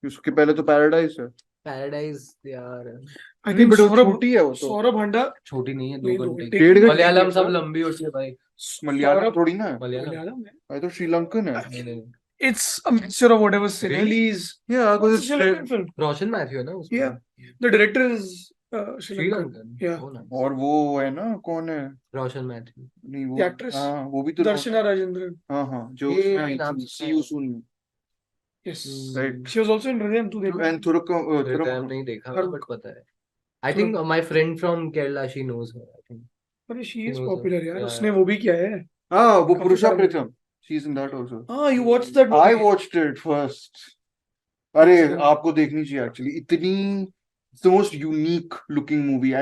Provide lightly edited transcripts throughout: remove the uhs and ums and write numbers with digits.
उसके पहले तो पैराडाइज है। पैराडाइज यार I think बट वो सौरभ छोटी है वो तो। सौरभ हंडा छोटी नहीं है, नहीं, 2 दो घंटे घंटे डेढ़ की। घंटे मलयालम की सब है। लंबी होती है भाई। मलयालम सौरभ थोड़ी ना है। मलयालम मलयालम है। ये तो श्रीलंकन है। नहीं नहीं It's a mixture of whatever Sinhalese. Yeah, It's a because Sri Lankan film. Roshan Matthew है ना उसमें। Yeah. The director is Sri Lankan. Sri Lankan. Yeah. Oh, nice. और वो है ना, कौन है? रोशन मैथ्यू। नहीं वो The actress. हाँ वो भी तो Darshana Rajendran. हाँ हाँ जो ये उसमें आई नाम थी सुना See है। You Soon में। Yes. Right. She was also in Hridayam too. And retire नहीं देखा बट पता है। I think my friend from Kerala, she knows her. I think. अरे she is knows popular her. यार. Yeah. उसने वो भी किया है. हाँ वो काफी पुरुषा सारा प्रीतम, she's in that also. Ah, you watched that I movie? watched it first. अरे अच्छा। आपको देखनी चाहिए एक्चुअली, इतनी it's the most unique looking movie.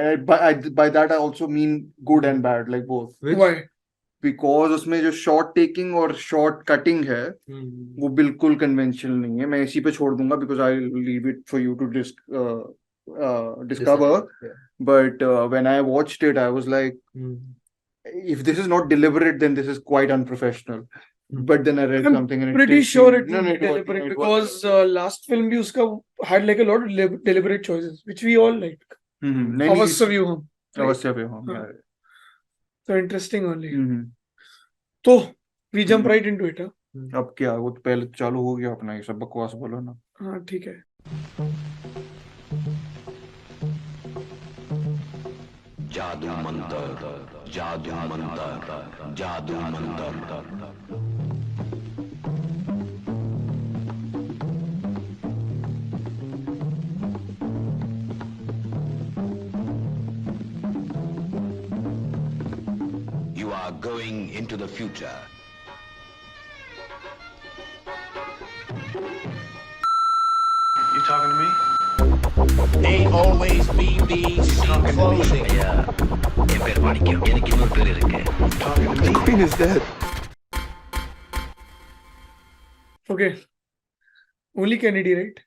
By that I also mean good and bad, like both. Which? Why? Because उसमें जो shot taking और shot cutting है वो बिल्कुल कन्वेंशनल नहीं है. मैं इसी पे छोड़ दूंगा because I will leave it for you to discover. Yeah. But when I watched it, I was like, if this is not deliberate, then this is quite unprofessional. But then I read I'm something and pretty sure it no, would no, be it was- deliberate it was- because last film भी उसका had like a lot of deliberate choices which we all liked. नहीं, अवश्य भी हम. अवश्य भी हम. हाँ. So interesting only. हम्म. तो we jump right into it. अब क्या, वो तो पहले चालू हो गया अपना, ये सब बकवास बोलो ना. हाँ ठीक है. जादू मंतर, जादू मंतर, जादू Mantar. You are going into the future. You talking to me? They always be these clothing. என் பேர் மாணிக்கம், எனக்கு இன்னொரு பேர் இருக்கு. Talking to me? Queen is dead. Okay. Only Kennedy, right?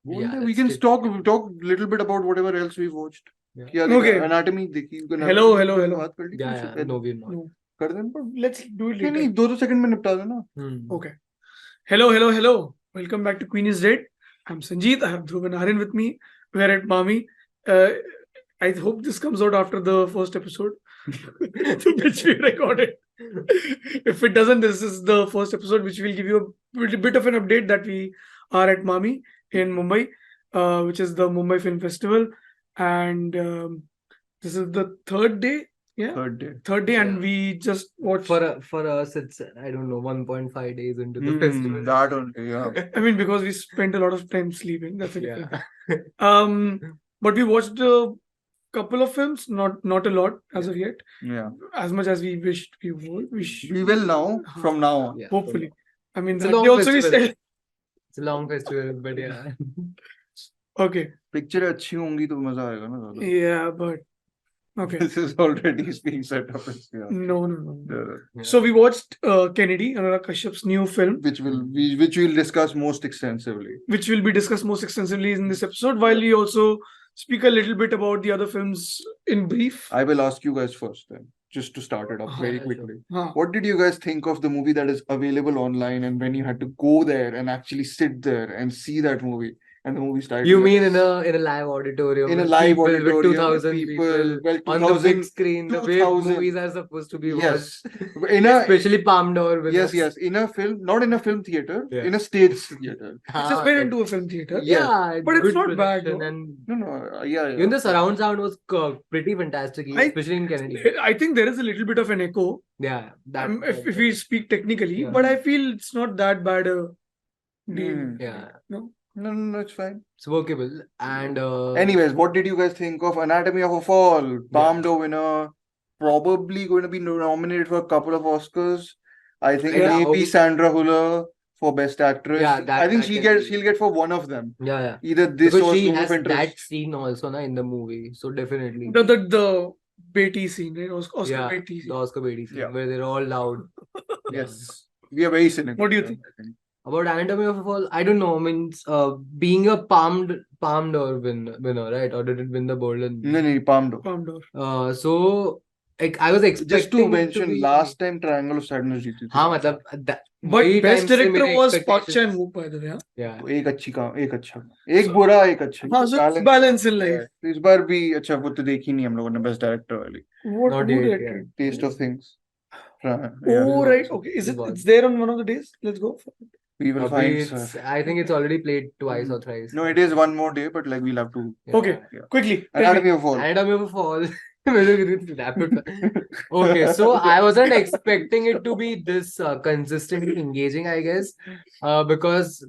Yeah, We can talk a little bit about whatever else we've watched. Yeah. क्या Okay. Anatomy देखी? Hello, hello, hello. बात कर ली? Yeah, no, we're not. No. कर दें पर Let's do it later. नहीं 2 second में निपटा देना. Okay. Hello, hello, hello. Welcome back to Queen is Dead. I'm Sanjeet. I have Dhruv and Aryan with me. We're at MAMI. I hope this comes out after the first episode, which we recorded. If it doesn't, this is the first episode, which will give you a bit of an update that we are at MAMI in Mumbai, which is the Mumbai Film Festival. And this is the third day. Yeah. Third day, and Yeah. we just watched. For us, it's I don't know 1.5 days into the festival. That only, yeah. I mean, because we spent a lot of time sleeping. That's it. Yeah. But we watched a couple of films, not a lot as of yet, Yeah. as much as we wished we would. We will now, from now on. Yeah. Hopefully. I mean, It's a that long day also we festival. said. It's a long festival, but yeah. Okay. Picture अच्छी होंगी तो मजा आएगा ना ज्यादा. Yeah, but okay. This is already being set up as yeah. No. Yeah. So we watched Kennedy, Anurag Kashyap's new film, which we'll discuss most extensively. which will be discussed most extensively in this episode, while we also speak a little bit about the other films in brief. I will ask you guys first then, just to start it up very Yeah, quickly. Huh. What did you guys think of the movie that is available online, and when you had to go there and actually sit there and see that movie, and the movie started? You mean in a live auditorium? In a with live people, auditorium with 2,000 people, well, on the 2000 big screen, the way 2000 movies are supposed to be Yes, watched. in a Especially Palm d'Or with us. yes, in a film, not in a film theater, Yeah. in a stage theater. We just went into a film theater. Yeah, But it's good not bad, projection though. And No, yeah. even the surround sound was pretty fantastic, especially in Kennedy. I think there is a little bit of an echo. Yeah, that. If we speak technically, Yeah. but I feel it's not that bad a deal. Yeah, No, it's fine. it's workable. And Anyways, what did you guys think of Anatomy of a Fall? Palm d'Or winner, probably going to be nominated for a couple of Oscars. I think Yeah, maybe Sandra Huller for Best Actress. Yeah, I think that she'll get for one of them. yeah. Either this Because or she Zone has of Interest. that scene also in the movie, so definitely. The Beatty scene, right? Oscar Yeah, Beatty the scene. Oscar Beatty scene, Yeah. where they're all loud. Yes. We are very cynical. What do you think? About Anatomy of a Fall, I don't know. I mean, being a Palm d'Or winner, right? Or did it win the Golden? No, Palm d'Or. Palm d'Or. So like I was expecting Just to it mention, be, last time Triangle of Sadness जीती थी. हाँ मतलब But वही best time से director मेरे was Park expectations- Chan-wook, by the way. Huh? Yeah. एक अच्छी काम, एक अच्छा, एक बुरा, एक अच्छा. हाँ, so it's balance in life. इस बार भी अच्छा वो तो देखी नहीं हम लोगों ने बेस्ट डायरेक्टर वाली. What Not who yet, directed? yeah. Taste of Things. Yeah, Oh, right. watch. Okay. Is We'll it? watch. It's there on one of the days. Let's go. we will Abhi find. it's, Sir. I think it's already played twice or thrice. No, it is one more day, but like we'll have to. Yeah. Okay. Yeah. Quickly. tell me. Anatomy of Fall. Anatomy of a Fall. Okay, so I wasn't expecting it to be this consistently engaging, I guess, because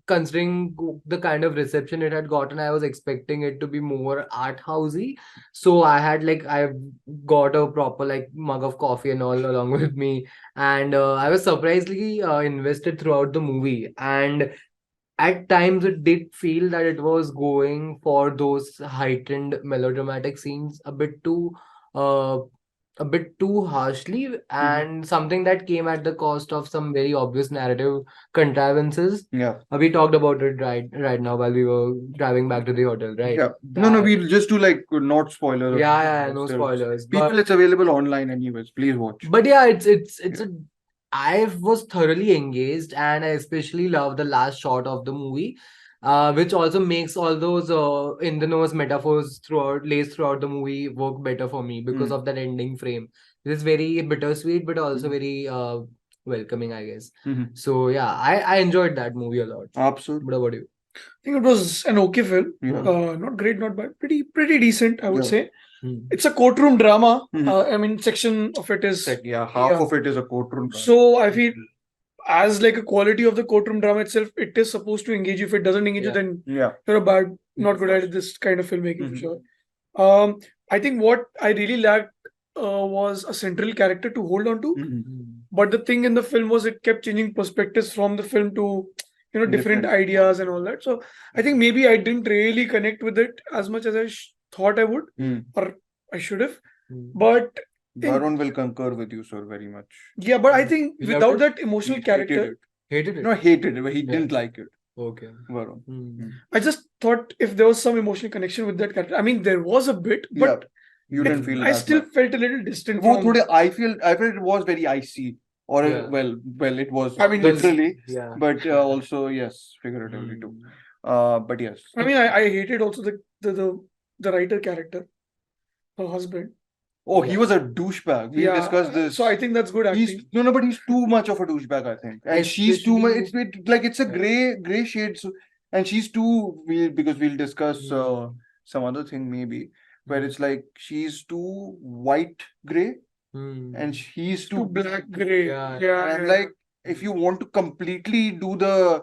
considering the kind of reception it had gotten, I was expecting it to be more art housey. So I've got a proper like mug of coffee and all along with me, and I was surprisingly invested throughout the movie. And at times it did feel that it was going for those heightened melodramatic scenes uh, a bit too harshly, and something that came at the cost of some very obvious narrative contrivances. Yeah. We talked about it right now while we were driving back to the hotel, right? Yeah. No, we'll just do like not spoilers. Yeah, no spoilers. People, it's available online anyways. Please watch. But yeah, it's a I was thoroughly engaged, and I especially love the last shot of the movie, which also makes all those in the nose metaphors laced throughout the movie work better for me because of that ending frame. It's very bittersweet, but also very welcoming, I guess. So yeah, I enjoyed that movie a lot. Absolutely. What about you? I think it was an okay film. Yeah. Not great, not bad. Pretty decent, I would Yeah. say. It's a courtroom drama. Mhm. I mean, section of it is. Yeah, half Yeah. of it is a courtroom. drama. So I feel as like a quality of the courtroom drama itself, it is supposed to engage you. If it doesn't engage you, Yeah. then Yeah. you're a bad, not good at this kind of filmmaking for Mhm. sure. I think what I really lacked was a central character to hold on to. But the thing in the film was it kept changing perspectives from the film to different Different. ideas and all that. So I think maybe I didn't really connect with it as much as I thought I would, or I should have. But Varun will concur with you, sir, very much. yeah, but I think You loved without it? that emotional He character, hated it. Hated it? No, hated it, but he Yeah. didn't like it. Okay. Varun. I just thought if there was some emotional connection with that character. I mean, there was a bit, but You didn't feel I that still much. felt a little distant वो from. थोड़े I felt it was very icy, or Yeah. well it was I mean, literally, Yeah. but also yes, figuratively too. But yes. I mean, I hated also the writer character, her husband. Oh, he was a douchebag. We discussed this. So I think that's good acting. He's but he's too much of a douchebag, I think, and she's too much. It's a gray shades, and she's too. Because we'll discuss some other thing maybe, where it's like she's too white gray, and he's Too black gray. Yeah. and like if you want to completely do the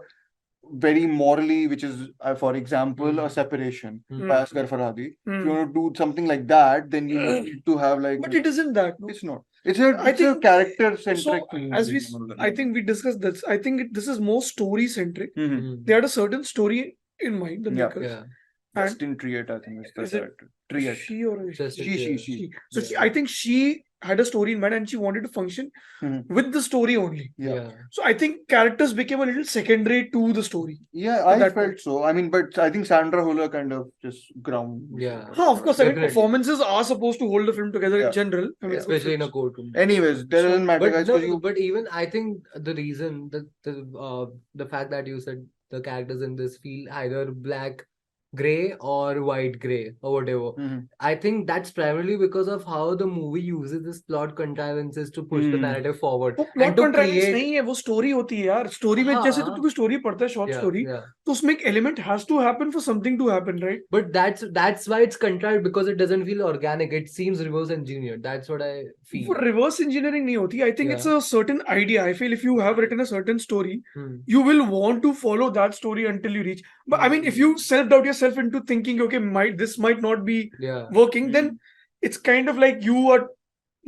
very morally, which is for example a separation by Asghar Farhadi. If you want to do something like that, then you need to have like. But it isn't that. No? It's not. It's a think- character So centric. as I think we discussed this. I think this is more story centric. Mhm. They had a certain story in mind. The Yeah. makers. Yeah. Justin Triet, I think, is the Is it character. Triet. She or Justin she? Triet. She. So I think she had a story in mind and she wanted to function Mhm. with the story only. Yeah. So I think characters became a little secondary to the story. Yeah, I that felt so. I mean, but I think Sandra Huller kind of just ground. Yeah. Of course, I mean, Definitely. performances are supposed to hold the film together Yeah. in general. I mean, Especially in a courtroom. Anyways, that doesn't matter, But guys. no, 'Cause you. but even I think the reason that the fact that you said the characters in this feel either black gray or white gray or whatever, Mhm. I think that's primarily because of how the movie uses this plot contrivances to push the narrative forward वो plot and to contrivance create. नहीं है, वो story होती है यार. Story में जैसे हाँ. तू कोई story पढ़ता है, short Yeah, story, yeah. तो उसमें एक element has to happen for something to happen, right? But that's why it's contrived, because it doesn't feel organic. It seems reverse engineered. That's what I feel. For reverse engineering नहीं होती. I think it's a certain idea. I feel if you have written a certain story, you will want to follow that story until you reach. But I mean, if you self-doubt yourself into thinking, okay, this might not be Yeah. working, then it's kind of like you are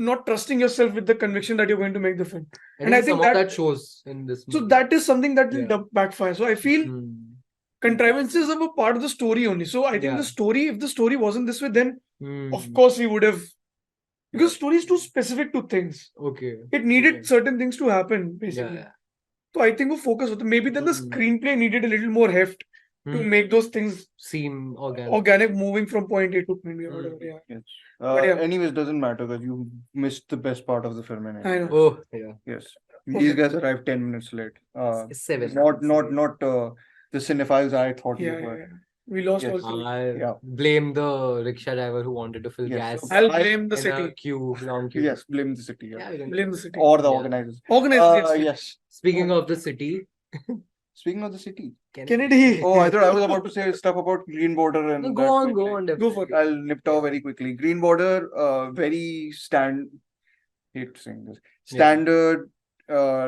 not trusting yourself with the conviction that you're going to make the film. And I think some of that shows in this So movie. that is something that will Yeah. backfire. So I feel contrivances are a part of the story only. So I think Yeah. if the story wasn't this way, then of Hmm. course we would have, because story is too specific to things. Okay. It needed Okay. certain things to happen, Yeah. basically. Yeah. So I think we focus on maybe then the screenplay needed a little more heft. to make those things seem organic. organic, moving from point A to point B or whatever. Yeah, Yes. But yeah. Anyways, doesn't matter because you missed the best part of the film. Anyway. I know. Oh, yeah. Yes. Okay. These guys arrived 10 minutes late. Seven. Not the cinephiles I thought Yeah, you yeah, were. yeah. We lost Yes. also. I Yeah. blame the rickshaw driver who wanted to fill Yes. gas I'll blame the in a city. queue, long queue. Yes, blame the city. Yeah, we can Blame the city. Or the Yeah. organizers. Organized. Yes. Speaking of the city, Speaking of the city. Kennedy. Oh, I thought I was about to say stuff about Green Border and no, that go on, kind go of on. Go for it. thing. I'll nip it off very quickly. Green Border, very hate saying this. Standard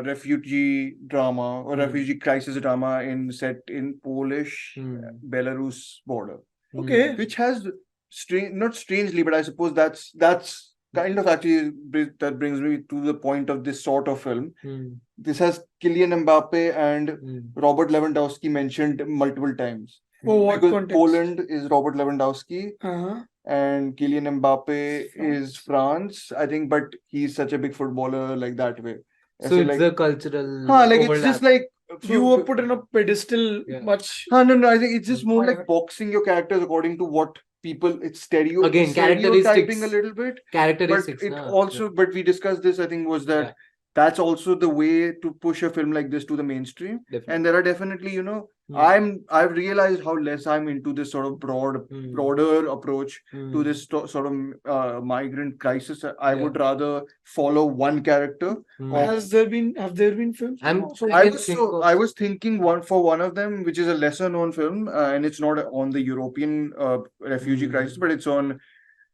refugee drama or refugee crisis drama set in Polish Belarus border, Okay. which has not strangely, but I suppose that's kind of actually that brings me to the point of this sort of film. This has Kylian Mbappe and Robert Lewandowski mentioned multiple times. For what Because context? Poland is Robert Lewandowski Uh-huh. and Kylian Mbappe is France, I think, but he's such a big footballer like that way. So So it's like, the cultural like it's just overlap. like You were put in a pedestal Yeah. much. no, I think it's just more Whatever. like boxing your characters according to what people it's Again, stereotyping characteristics. a little bit. But Characteristics. it na? also, but we discussed this, I think, was that Yeah. that's also the way to push a film like this to the mainstream. Definitely. And there are definitely, I've realized how less I'm into this sort of broader approach to this sort of migrant crisis. I Yeah. would rather follow one character. Or Have there been films? Also, I was thinking one of them, which is a lesser known film, and it's not on the European refugee crisis, but it's on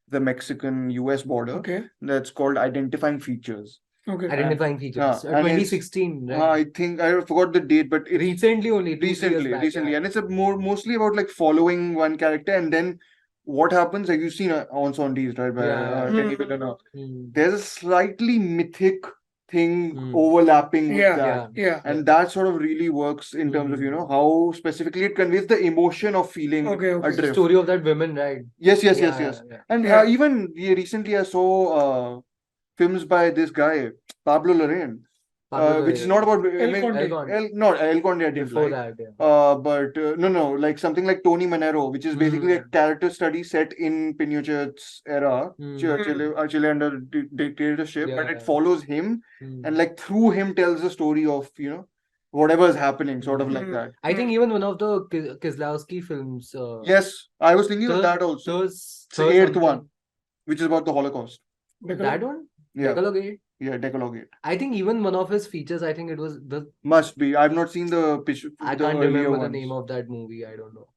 the Mexican-US border. Okay. That's called Identifying Features. Okay. Identifying features. and it's- 2016, right? I think I forgot the date, but it's Recently only. 2-3 years recently, back, yeah. and it's mostly about like following one character, and then what happens. Like you've seen on Sondies, right? By Yeah. Denis Villeneuve. Hmm. There's a slightly mythic thing Hmm. overlapping with Yeah. that. Yeah. And that sort of really works in terms of, how specifically it conveys the emotion of feeling Okay. The adrift. story of that women, right? Yes. Yeah. And Yeah. even recently I saw films by this guy, Pablo Larraín, which is not about El Conde. El Conde I didn't Before like. that, yeah. But no, like something like Tony Manero, which is basically a character study set in Pinochet's era, Chile under dictatorship, Yeah, but it yeah. follows him and like through him tells the story of whatever is happening, sort of like that. I think even one of the Kieslowski films. Yes, I was thinking of Third- that also. It's the third eighth something. one, which is about the Holocaust. That one? Yeah, Decalogue 8? yeah, Decalogue 8. I think even one of his features, I think it was the. Must be. I've not seen the pitch. I the can't earlier remember the ones. name of that movie. I don't know.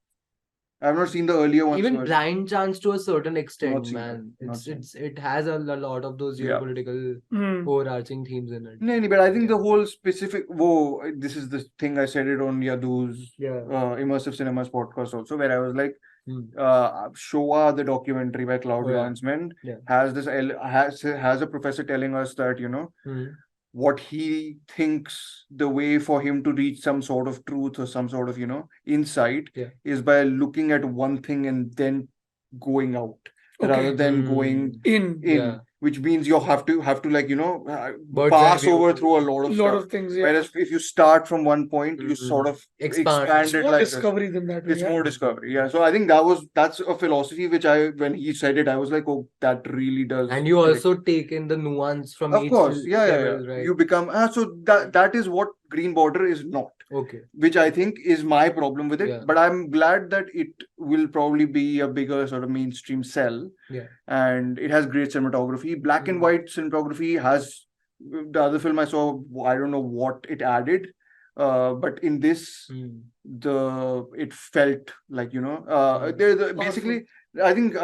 I've not seen the earlier ones. Even first. Blind Chance to a certain extent, Not seen man. that. Not seen. It has a lot of those Yeah. geopolitical Hmm. overarching themes in it. No, but I think the whole specific. Whoa, this is the thing I said it on Yadu's Yeah. Immersive Cinemas podcast also, where I was like, Hmm. Showa, the documentary by Cloud Oh, yeah. Landsman, Yeah. has a professor telling us that what he thinks the way for him to reach some sort of truth or some sort of insight Yeah. is by looking at one thing and then going out rather than going In Yeah. which means you have to like Bird's pass eye view. over through a lot a of lot stuff. of things. Yeah. Whereas if you start from one point, you sort of Expand. expand It's it more like this. discovery than that. It's yeah. more discovery. Yeah. So I think that's a philosophy which when he said it, I was like, oh, that really does. And you click. also take in the nuance from Of each course, yeah. level, right? You become so that is what Green Border is not, Okay. which I think is my problem with it. Yeah. But I'm glad that it will probably be a bigger sort of mainstream sell. Yeah. And it has great cinematography. Black and white cinematography has the other film I saw. I don't know what it added, but in this, it felt like basically. I think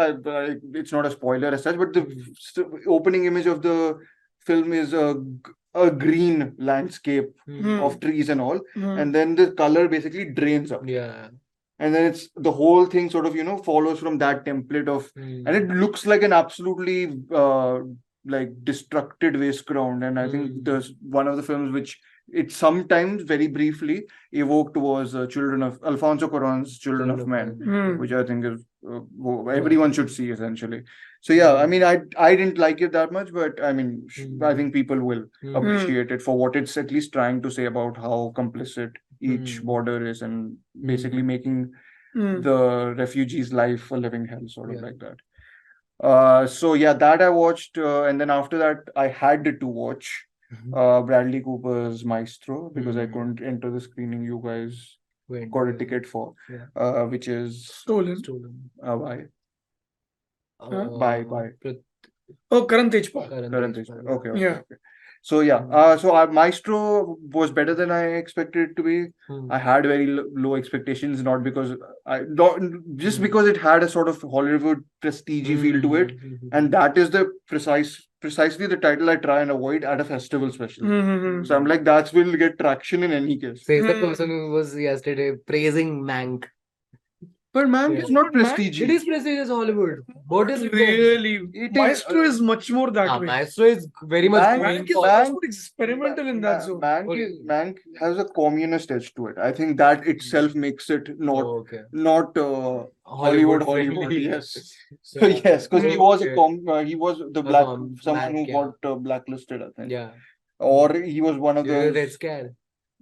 it's not a spoiler as such, but the opening image of the film is a green landscape of trees and all, and then the color basically drains out. Yeah. And then it's the whole thing sort of follows from that template of, and it looks like an absolutely like destructed waste ground. And I think there's one of the films which it sometimes very briefly evoked was Children of Alfonso Cuarón's Children of Men, which I think is everyone should see essentially. So yeah, I mean, I didn't like it that much, but I mean, I think people will appreciate it for what it's at least trying to say about how complicit each border is, and basically making Mm. the refugees' life a living hell, sort of Yeah. like that. So yeah, that I watched, and then after that, I had to watch Bradley Cooper's Maestro because I couldn't enter the screening you guys Went got a to- ticket for, Yeah. which is Stolen. Stolen. why? Uh, Bye. Prit- Oh, Karan Tejpal. Karan Tejpal, Tejpal. yeah. Okay. Yeah. So yeah, Maestro was better than I expected it to be. I had very low expectations, not because just because it had a sort of Hollywood prestige feel to it, and that is the precisely the title I try and avoid at a festival special. Mm-hmm. So I'm like, that will get traction in any case. Says the person who was yesterday praising Mank. But man, Yeah. it's not Mank- prestige. It is prestigious Hollywood. What is it? Really? It is, Maestro is much more that way. Maestro is very much Mank- going Mank is for- much more experimental in that zone. Mank has a communist edge to it. I think that itself makes it not Oh, okay. not Hollywood. friendly. Yes. So yes, because he was Okay. he was the A black someone black, who got blacklisted, I think, Yeah. or he was one of You were those. Red Scare.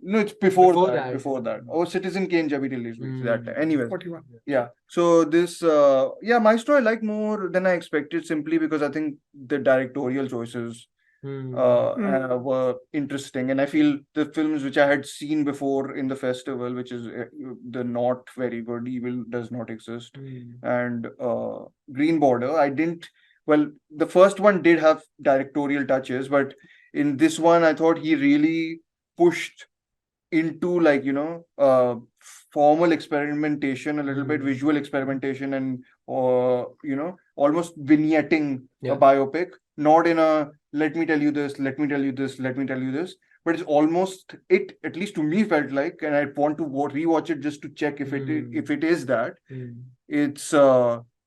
No, it's before Before that. that. Before that. Oh, Citizen Kane jab bhi released हुई थी that time. Anyways, 41. yeah. So this, Maestro I like more than I expected simply because I think the directorial choices were interesting, and I feel the films which I had seen before in the festival, which is the not very good Evil Does Not Exist and Green Border, I didn't. Well, the first one did have directorial touches, but in this one, I thought he really pushed into formal experimentation a little bit, visual experimentation, and almost vignetting a biopic, not in a let me tell you this, let me tell you this, let me tell you this, but it's almost, it at least to me felt like, and I want to rewatch it just to check if it is that it's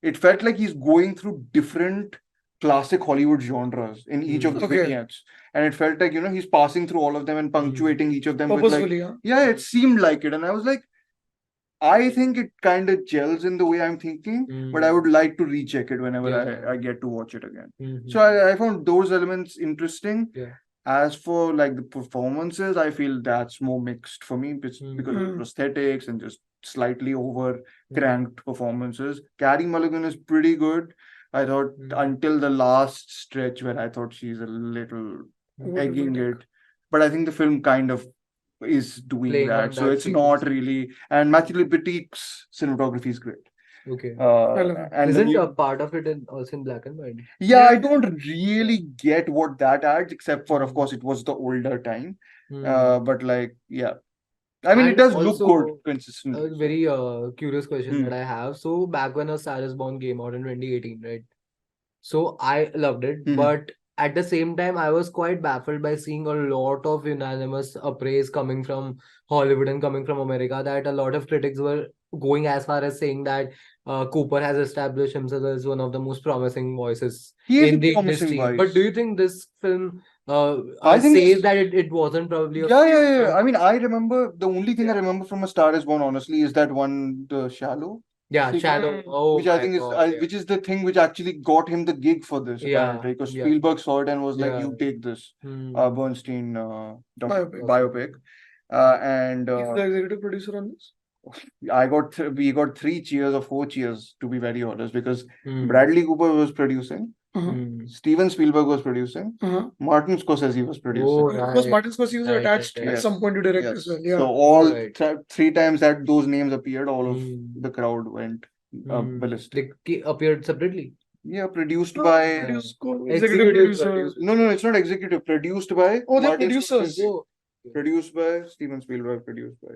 it felt like he's going through different classic Hollywood genres in each of the Okay. vignettes, and it felt like he's passing through all of them and punctuating each of them with Purposefully, like, yeah, it seemed like it, and I was like, I think it kind of gels in the way I'm thinking, but I would like to recheck it whenever I get to watch it again. So I found those elements interesting. Yeah. As for like the performances, I feel that's more mixed for me because of prosthetics and just slightly over cranked performances. Carey Mulligan is pretty good. I thought until the last stretch where I thought she's a little egging it, but I think the film kind of is doing Playing on that, so that it's sequence. not really. And Matthew Libatic's cinematography is great. Okay. And Isn't the a part of it also in black and white? yeah, I don't really get what that adds, except for, of course, it was the older time. But like, yeah, I mean, it And does look also, good consistently. A very curious question that I have. So back when A Star Is Born came out in 2018, right? So I loved it, but at the same time, I was quite baffled by seeing a lot of unanimous praise coming from Hollywood and coming from America, that a lot of critics were going as far as saying that Cooper has established himself as one of the most promising voices He is in a the promising industry. voice. But do you think this film I think says it's- that it wasn't probably a Yeah. I mean, I remember the only thing I remember from A Star Is Born, honestly, is that one, The Shallow. Yeah, Shadow. Oh, Which I my think is God, which is the thing which actually got him the gig for this, Yeah, apparently, because yeah. Spielberg saw it and was like, Yeah. "You take this Hmm. Bernstein Biopic. biopic," and He's the executive producer on this. we got 3 cheers or 4 cheers, to be very honest, because Hmm. Bradley Cooper was producing, Hmm. Steven Spielberg was producing, Martin Scorsese was producing. Oh, Because right. Martin Scorsese was Right, attached right, at right. some point to direct Yes. as well. Yeah. So all Right. 3 times that those names appeared, all of Hmm. the crowd went ballistic. They appeared separately. Yeah, produced No, by executive Executive producer. producer. no, it's not executive. Produced by Oh, they're Martin producers. Scorsese. Oh, Produced by Steven Spielberg. Produced by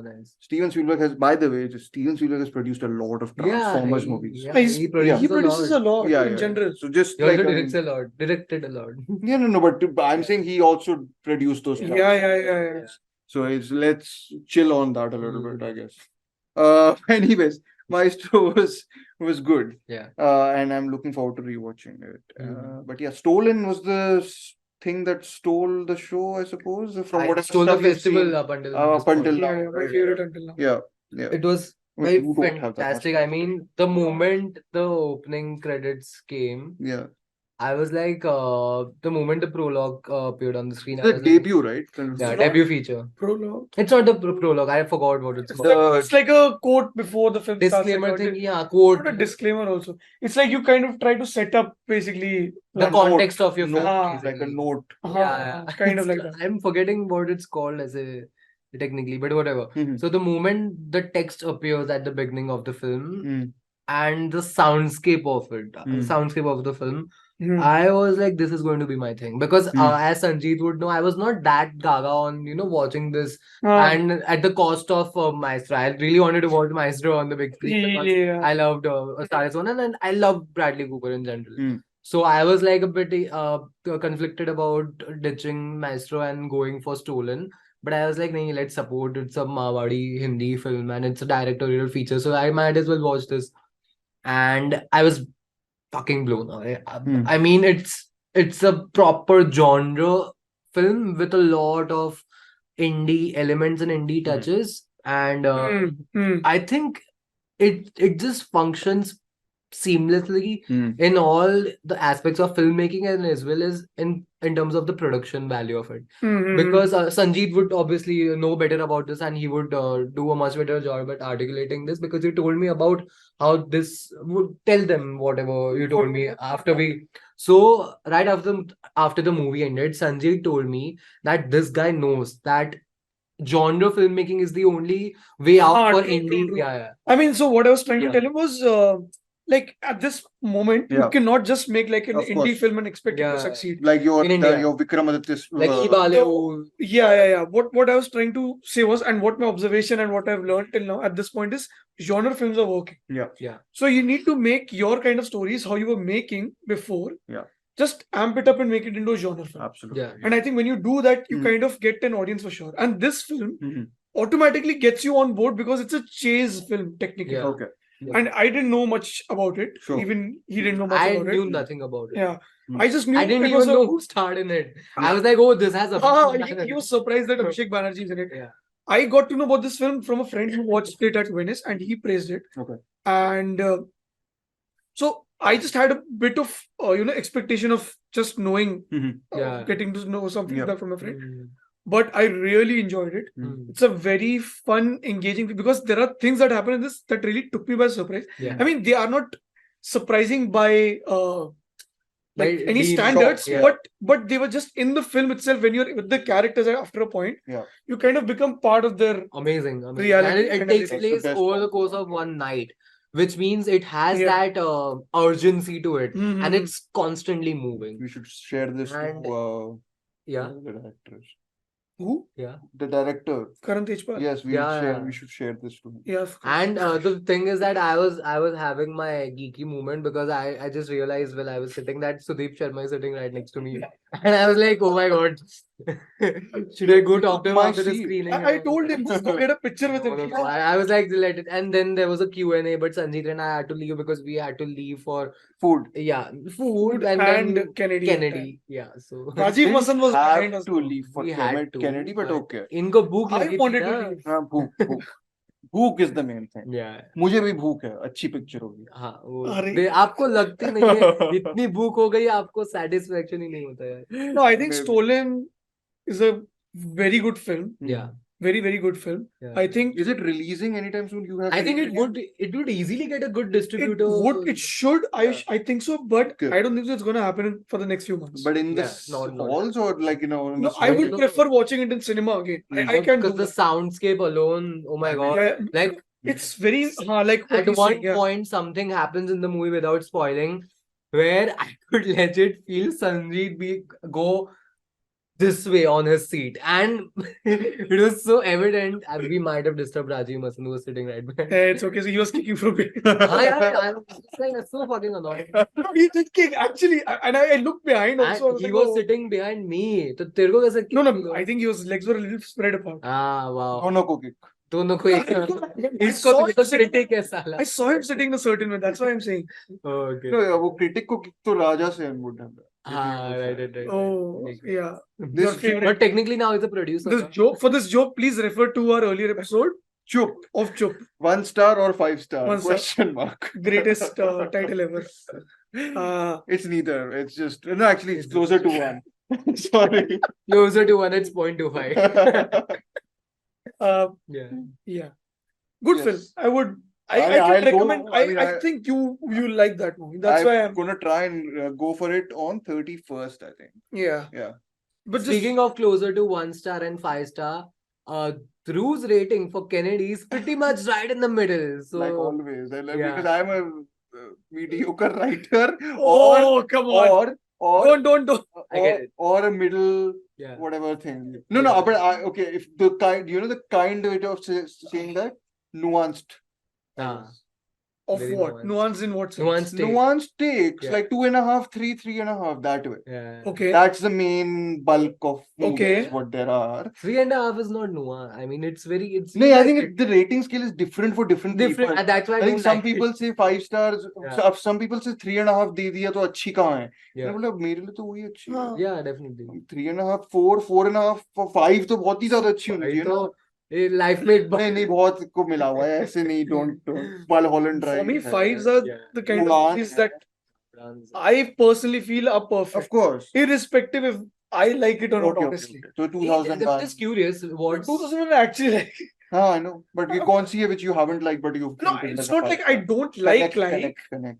nice. Steven Spielberg has, by the way, Steven Spielberg has produced a lot of Transformers movies. Yeah, He's- he produces, He produces a lot Yeah, in general. So just He also like directs a lot. Directed a lot. yeah, no, but I'm saying he also produced those. Yeah. So let's chill on that a little Hmm. bit, I guess. Anyways, Maestro was good. Yeah. And I'm looking forward to rewatching it. But yeah, Stolen was the thing that stole the show, I suppose, from what stole the stuff you've festival seen up until up this until point. now. Yeah, my right? favorite until now. Yeah. It was But very you don't have that much fantastic. I mean, the moment the opening credits came, Yeah. I was like, the moment the prologue appeared on the screen, I The was like, debut, right? Kind of yeah, thing. debut feature. Prologue. It's not the prologue. I forgot what it's called. The It's like a quote before the film starts. Disclaimer like, thing, yeah, Not quote, a disclaimer also. It's like you kind of try to set up basically the what- context of your film. note, like a basically. note. Yeah, kind of like that. I'm forgetting what it's called as a technically, but whatever. Mhm. So the moment the text appears at the beginning of the film Mm. and the soundscape of it, Mm. soundscape of the film, Hmm. I was like, this is going to be my thing because as Sanjeet would know, I was not that gaga on watching this and at the cost of Maestro. I really wanted to watch Maestro on the big screen because Yeah. I loved A Star Is Born and I love Bradley Cooper in general. Mm. So I was like a bit conflicted about ditching Maestro and going for Stolen. But I was like, nee, let's support. It's a Marwadi Hindi film and it's a directorial feature. So I might as well watch this. And I was fucking blown away. I mean, it's a proper genre film with a lot of indie elements and indie touches. And I think it just functions seamlessly in all the aspects of filmmaking and as well as in terms of the production value of it. Because Sanjeet would obviously know better about this and he would do a much better job at articulating this because he told me about how this would tell them whatever you told me after we. So right after the movie ended, Sanjeet told me that this guy knows that genre filmmaking is the only way out for True, indie. true. Yeah. I mean, so what I was trying to Yeah. tell him was like at this moment, you Yeah. cannot just make like an Of indie course. film and expect it to Yeah. succeed. Like your In India. your Vikramaditya. Like No, yeah. What I was trying to say was, and what my observation and what I've learned till now at this point is, genre films are working. Yeah. So you need to make your kind of stories how you were making before. Yeah. Just amp it up and make it into a genre film. Absolutely. Yeah. And I think when you do that, you Mm. kind of get an audience for sure. And this film Mhm. automatically gets you on board because it's a chase film technically. Yeah. Okay. And I didn't know much about it. Sure. Even he didn't know much I about knew it. nothing about it. Yeah. Mm. I just knew I didn't it was even know who starred in it. I was like, oh, this has a. he was surprised that Abhishek Banerjee is in it. Yeah. I got to know about this film from a friend who watched it at Venice and he praised it. Okay. And so I just had a bit of expectation of just knowing, Mhm. Yeah. getting to know something Yeah. like that from a friend. Mm. But I really enjoyed it. Mm. It's a very fun, engaging because there are things that happen in this that really took me by surprise. Yeah. I mean, they are not surprising by like By any being standards, shocked, yeah. but they were just in the film itself. When you're with the characters, after a point, Yeah. you kind of become part of their. Amazing. Reality And it and takes everything. place That's the best over the part. course of one night, which means it has Yeah. that urgency to it, Mhm. and it's constantly moving. We should share this And- to Yeah. the directors. Who? Yeah. The director. Karan Tejpal. Yes, we Yeah, share. yeah. We should share this to him. Yeah. Of course. And the thing is that I was having my geeky moment because I just realized while I was sitting that Sudeep Sharma is sitting right next to me, and I was like, oh my god, should I go talk to him My after the seat. screening? I told him just go get a picture with No, him. no, no. I was like, let it. And then there was a Q&A, but Sanjeet and I had to leave because we had to leave for Food. food and then Kennedy. Kennedy. Yeah, so Rajiv Masan was behind Have us. to leave for We had to, Kennedy, but okay. इनको भूख I लगी थी wanted to ना. leave. हाँ, भूख भूख is the main thing. Yeah. मुझे भी भूख है. अच्छी पिक्चर होगी. हाँ वो अरे। आपको लगती नहीं है इतनी भूख हो गई आपको satisfaction ही नहीं होता यार. No, I think Maybe. Stolen is a very good film. Yeah. Very, very good film. Yeah. I think Is it releasing anytime soon? You have. I think it would easily get a good it distributor. would, it should. Yeah. I think so, but Okay. I don't think so. It's going to happen for the next few months. But in the Yeah, not halls or like in no, the I would no, prefer watching it in cinema again. I can do because the that. soundscape alone, oh my god. Yeah, Like it's very like what at he's one saying, yeah. point something happens in the movie without spoiling where I could legit feel Sanjeet go this way on his seat and it was so evident and we might have disturbed Rajiv Masan who was sitting right behind. Yeah, it's okay. So he was kicking from behind. I was like, that's so fucking annoying. No, he did kick actually, and I looked behind also. I And was he like, was oh. sitting behind me. तो तेरे को कैसे No, I think his legs were a little spread apart. Ah, wow. दोनों को kick. दोनों को एक I इसको saw तो him sitting- critic है साला. I saw him sitting in a certain way. That's why I'm saying. Okay. No, वो critic को kick तो राजा से would have. Ah, right. Oh, yeah. This Your favorite. But technically now it's a producer. This joke, for this joke, please refer to our earlier episode Chup. of Chup, 1 star or 5 star? 1 star. Question mark. greatest title ever. It's neither. It's just no. Actually, it's closer to one. Sorry. Closer to 1, it's 0.25. Yeah. Yeah. Good Yes. film. I would. I I'll can go- recommend. I mean, I think you like that movie. That's why I'm. gonna try and go for it on 31st. I think. Yeah. Yeah. But Speaking of closer to 1 star and 5 star, Drew's rating for Kennedy is pretty much right in the middle. So Like always, yeah. because I'm a mediocre writer, oh come on! or Don't. I get it. or a middle Yeah. whatever thing. No, but okay. If the kind, the kind way of saying that nuanced. Ah, Of Very what? nuanced. Nuance in what sense? Nuanced take. Nuanced takes Yeah. like 2.5, 3.5 that way. Yeah. Okay. That's the main bulk of movies, Okay. what there are. 3.5 is not nuance. I mean, it's No, I think the rating scale is different for different different. people. And that's why I think don't some like it. people say 5 stars. Yeah. Some people say 3.5 दे दिया तो अच्छी कहाँ है? Yeah. मैंने बोला मेरे लिए तो वही अच्छी है. हाँ. Yeah, definitely. 3.5, 4, 4.5, 5 तो बहुत ही ज्यादा अच्छी होनी चाहिए ना. तो life में नहीं बहुत को मिला हुआ है ऐसे नहीं. Don't Mulholland Drive. For me, है. fives are Yeah. the kind of Mulan movies है. that I personally feel are perfect, Of course. irrespective if I like it or not. Okay, Honestly, So 2000. I'm just curious. What 2001 actually like. हाँ, I know. But ये कौन सी है which you haven't liked but you No, think it's as a not five like star? I don't like. Connect.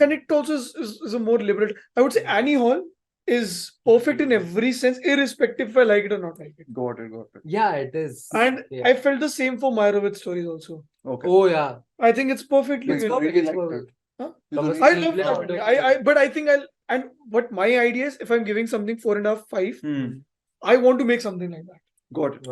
Connect also is a more liberal. I would say Annie Hall is perfect in every sense, irrespective if I like it or not like it. Got it. Yeah, it is. And Yeah. I felt the same for Meyerowitz stories also. Okay. Oh yeah. I think it's perfectly. It's you know, really it's liked perfect. it. Huh? You Thomas- don't I really love Yeah. that movie. But I think and what my idea is, if I'm giving something 4.5, 5, I want to make something like that. Got it.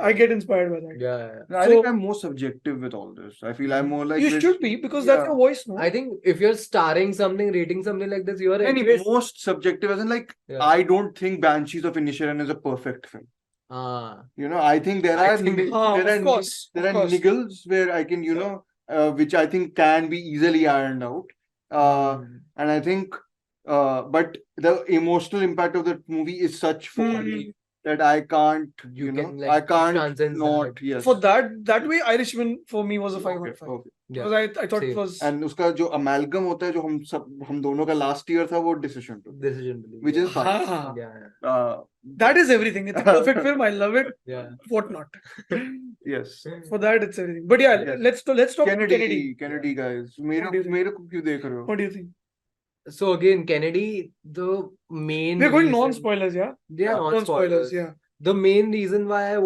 I get inspired by that. Yeah. No, I think I'm more subjective with all this. I feel I'm more like You should be because that's Yeah. your voice, no? I think if you're starring something, rating something like this, you are any anyways. most subjective as in like Yeah. I don't think Banshees of Inisherin is a perfect film. I think there I are think- of course. niggles where I can which I think can be easily ironed out. And I think but the emotional impact of that movie is such for me that I can't You can, I like, can't transcend not that. yes. For that way, Irishman for me was a 5.5. Okay. Yeah. Because I thought it Same. was. And उसका जो amalgam होता है जो हम दोनों का last year था वो decision to Decision to leave. which is fine. Ah, Yeah. that is everything. It's a perfect film. I love it. Yeah. What not? Yes. For that, it's everything. But yeah, Yes. let's talk Kennedy guys. What do you think? मेरे को क्यों देख रहे हो? What do you think? So again, Kennedy, the main We're going reason- non-spoilers, yeah? Yeah, Non-spoilers, yeah. The main reason why I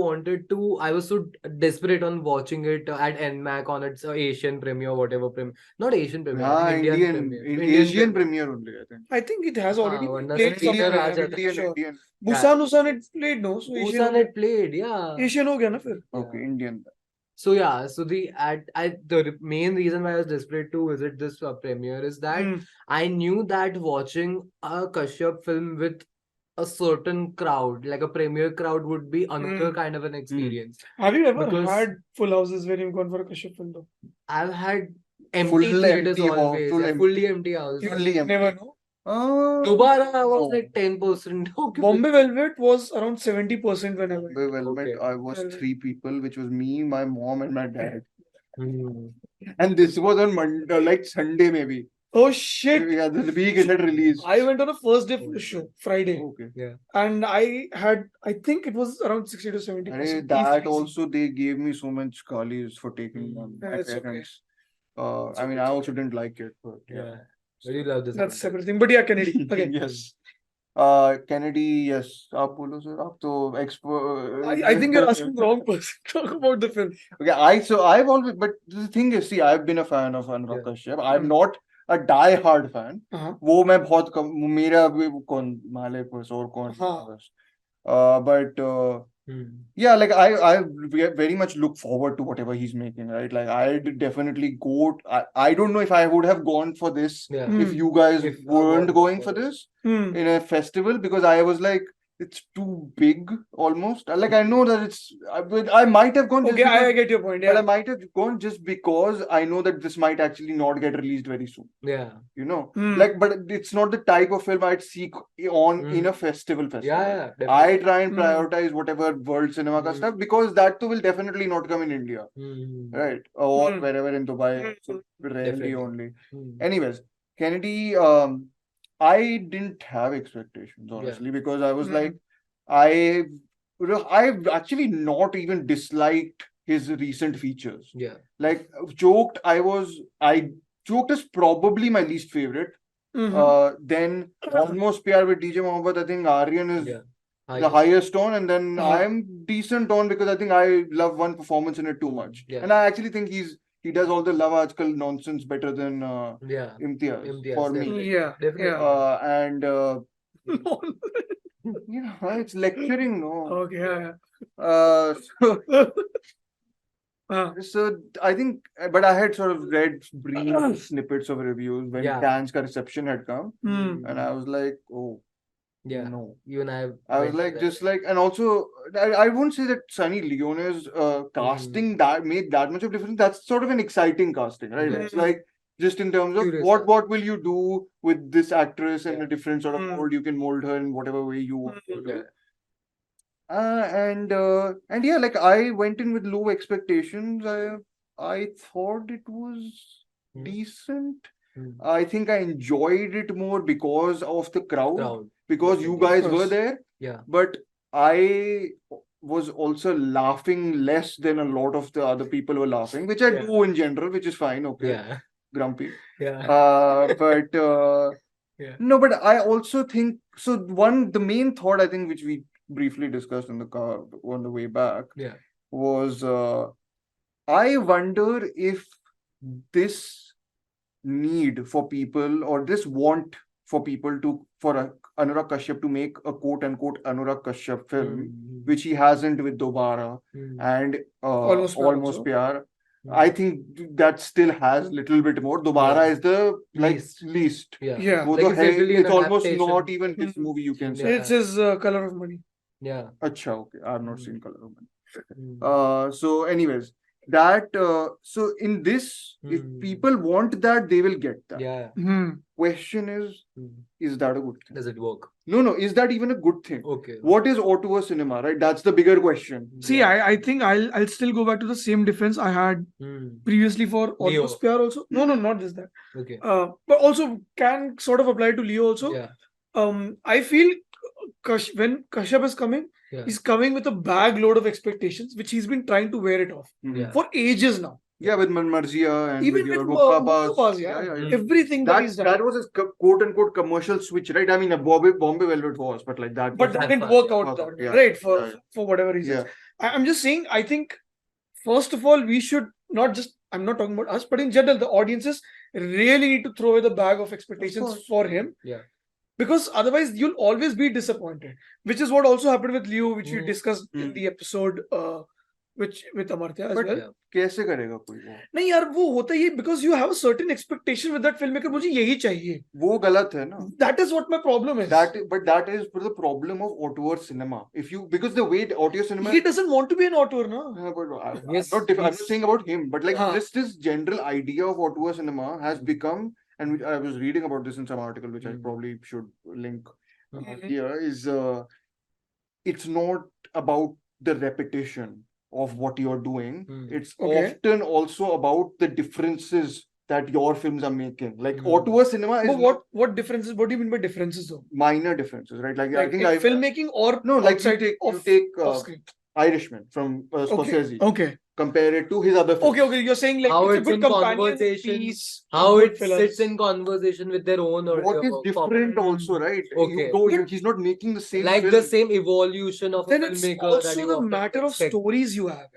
was so desperate on watching it at NMACC on its Asian premiere, whatever premiere. Not Asian premiere, I think Indian premiere. Asian premiere only, I think. I think it has already one played Indian somewhere. Raj I'm Indian, pretty sure. Indian. Busan it played, no? So Busan had played, yeah. Asian हो गया ना फिर. Okay, Indian. So yeah, so the main reason why I was desperate to visit this premiere is that I knew that watching a Kashyap film with a certain crowd, like a premiere crowd, would be another kind of an experience. Have you ever Because- had full houses where you've gone for a Kashyap film though? I've had empty Full theaters empty hall, always, full yeah, empty. fully empty houses. Fully empty. Never know. Dubara was No. like 10%. Okay. Bombay Velvet was around 70% when I went. Velvet, Okay. I was Velvet. 3 people, which was me, my mom, and my dad. Hmm. And this was on Monday, like Sunday maybe. Oh shit! Yeah, the week it had released. I went on a first day for the show, Friday. Okay. And I think it was around 60 to 70%. And that Easy. also they gave me so much galis for taking on Yeah, my it's okay. parents. I mean, I also didn't like it, but Yeah. Really love this. That's content. separate thing. But yeah, Kennedy. Okay. Yes. Kennedy, yes. आप बोलो sir. आप तो expert. I think you're asking the wrong person. Talk about the film. Okay, I've always, but the thing is, see, I've been a fan of Anurag Kashyap. I'm not a die-hard fan. Uh-huh. वो मैं बहुत कम मेरा भी कौन माले purse और कौन हाँ. but yeah, like I very much look forward to whatever he's making, right? Like I'd definitely go. I don't know if I would have gone for this Yeah. if you guys If I weren't was going for for this. this in a festival, because I was like, it's too big almost. Like I know that I might have gone. Just Okay, I because- get your point. But I Yeah. might have gone just because I know that this might actually not get released very soon. Yeah. Like, but it's not the type of film I'd seek on in a festival. Yeah. I try and Hmm. prioritize whatever world cinema ka stuff, because that too will definitely not come in India, Hmm. right? Or Hmm. wherever in Dubai, Hmm. so rarely Definitely. only. Hmm. Anyways, Kennedy, I didn't have expectations, honestly, because I was like, I've actually not even disliked his recent features. Yeah. Like Choked is probably my least favorite. Then Almost Pyar with DJ Mohammed, I think Aryan is the highest on, and then I'm decent on because I think I love one performance in it too much. Yeah. And I actually think he does all the Love Aajkal nonsense better than Yeah. Imtiaz for me. Definitely. Yeah. Definitely. It's lecturing, no. Okay. Yeah. So I think, but I had sort of read brief snippets of reviews when Dan's reception had come, and I was like, oh, Yeah. no. You and I was like, and also, I wouldn't say that Sunny Leone's casting that made that much of difference. That's sort of an exciting casting, right? It's like, just in terms of Curious, what will you do with this actress in a different sort of mold, you can mold her in whatever way you want to do. And yeah, like I went in with low expectations. I thought it was decent. I think I enjoyed it more because of the crowd. Because you guys were there. Yeah. But I was also laughing less than a lot of the other people were laughing, which I do in general, which is fine. Okay. Yeah. Grumpy. Yeah. But no, but I also think so. The main thought I think which we briefly discussed in the car on the way back was I wonder if this need for people or this want for people for Anurag Kashyap to make a quote unquote Anurag Kashyap film, which he hasn't with Dobara and Almost Pyar. I think that still has a little bit more. Dobara is the least. Yeah. It's almost not even his movie, you can say. It's his Color of Money. Yeah. Acha, okay. I have not seen Color of Money. So anyways, that so in this, if people want that, they will get that. Yeah. Question is that a good thing? Does it work? No, is that even a good thing? Okay. What is auteur cinema, right? That's the bigger question. See, I think I'll still go back to the same difference I had previously for Almost Pyar also. No, not just that. Okay. But also can sort of apply to Leo also. Yeah. I feel when Kashyap is coming, he's coming with a bag load of expectations, which he's been trying to wear it off for ages now. Yeah, with Marziya and even with Mukka, everything that he's done. That was a quote unquote commercial switch, right? I mean, Bombay Velvet was, but like that. But that didn't work out, right? For whatever reasons. I'm just saying, I think, first of all, we should not just, I'm not talking about us, but in general, the audiences really need to throw away the bag of expectations for him. Yeah. Because otherwise, you'll always be disappointed. Which is what also happened with Leo, which we discussed in the episode with Amartya as well. कैसे करेगा कोई वो? नहीं यार वो होता ही because you have a certain expectation with that filmmaker. मुझे यही चाहिए. वो गलत है ना. That is what my problem is. That is the problem of auteur cinema. Because the way auteur cinema, he doesn't want to be an auteur, no. I'm not saying about him, but like just this general idea of auteur cinema has become, and I was reading about this in some article, which I probably should link here. Is it's not about the repetition of what you're doing. It's often also about the differences that your films are making. Like auteur cinema is what differences? What do you mean by differences though? Minor differences, right? Like I think filmmaking or no, like you take Irishman from Scorsese. Okay. Compare it to his other films. Okay. You're saying like how it's a good conversation piece, how it sits in conversation with their own or what is different also, right? Okay. He's not making the same like film. the same evolution of then a it's filmmaker. also the matter of stories you have.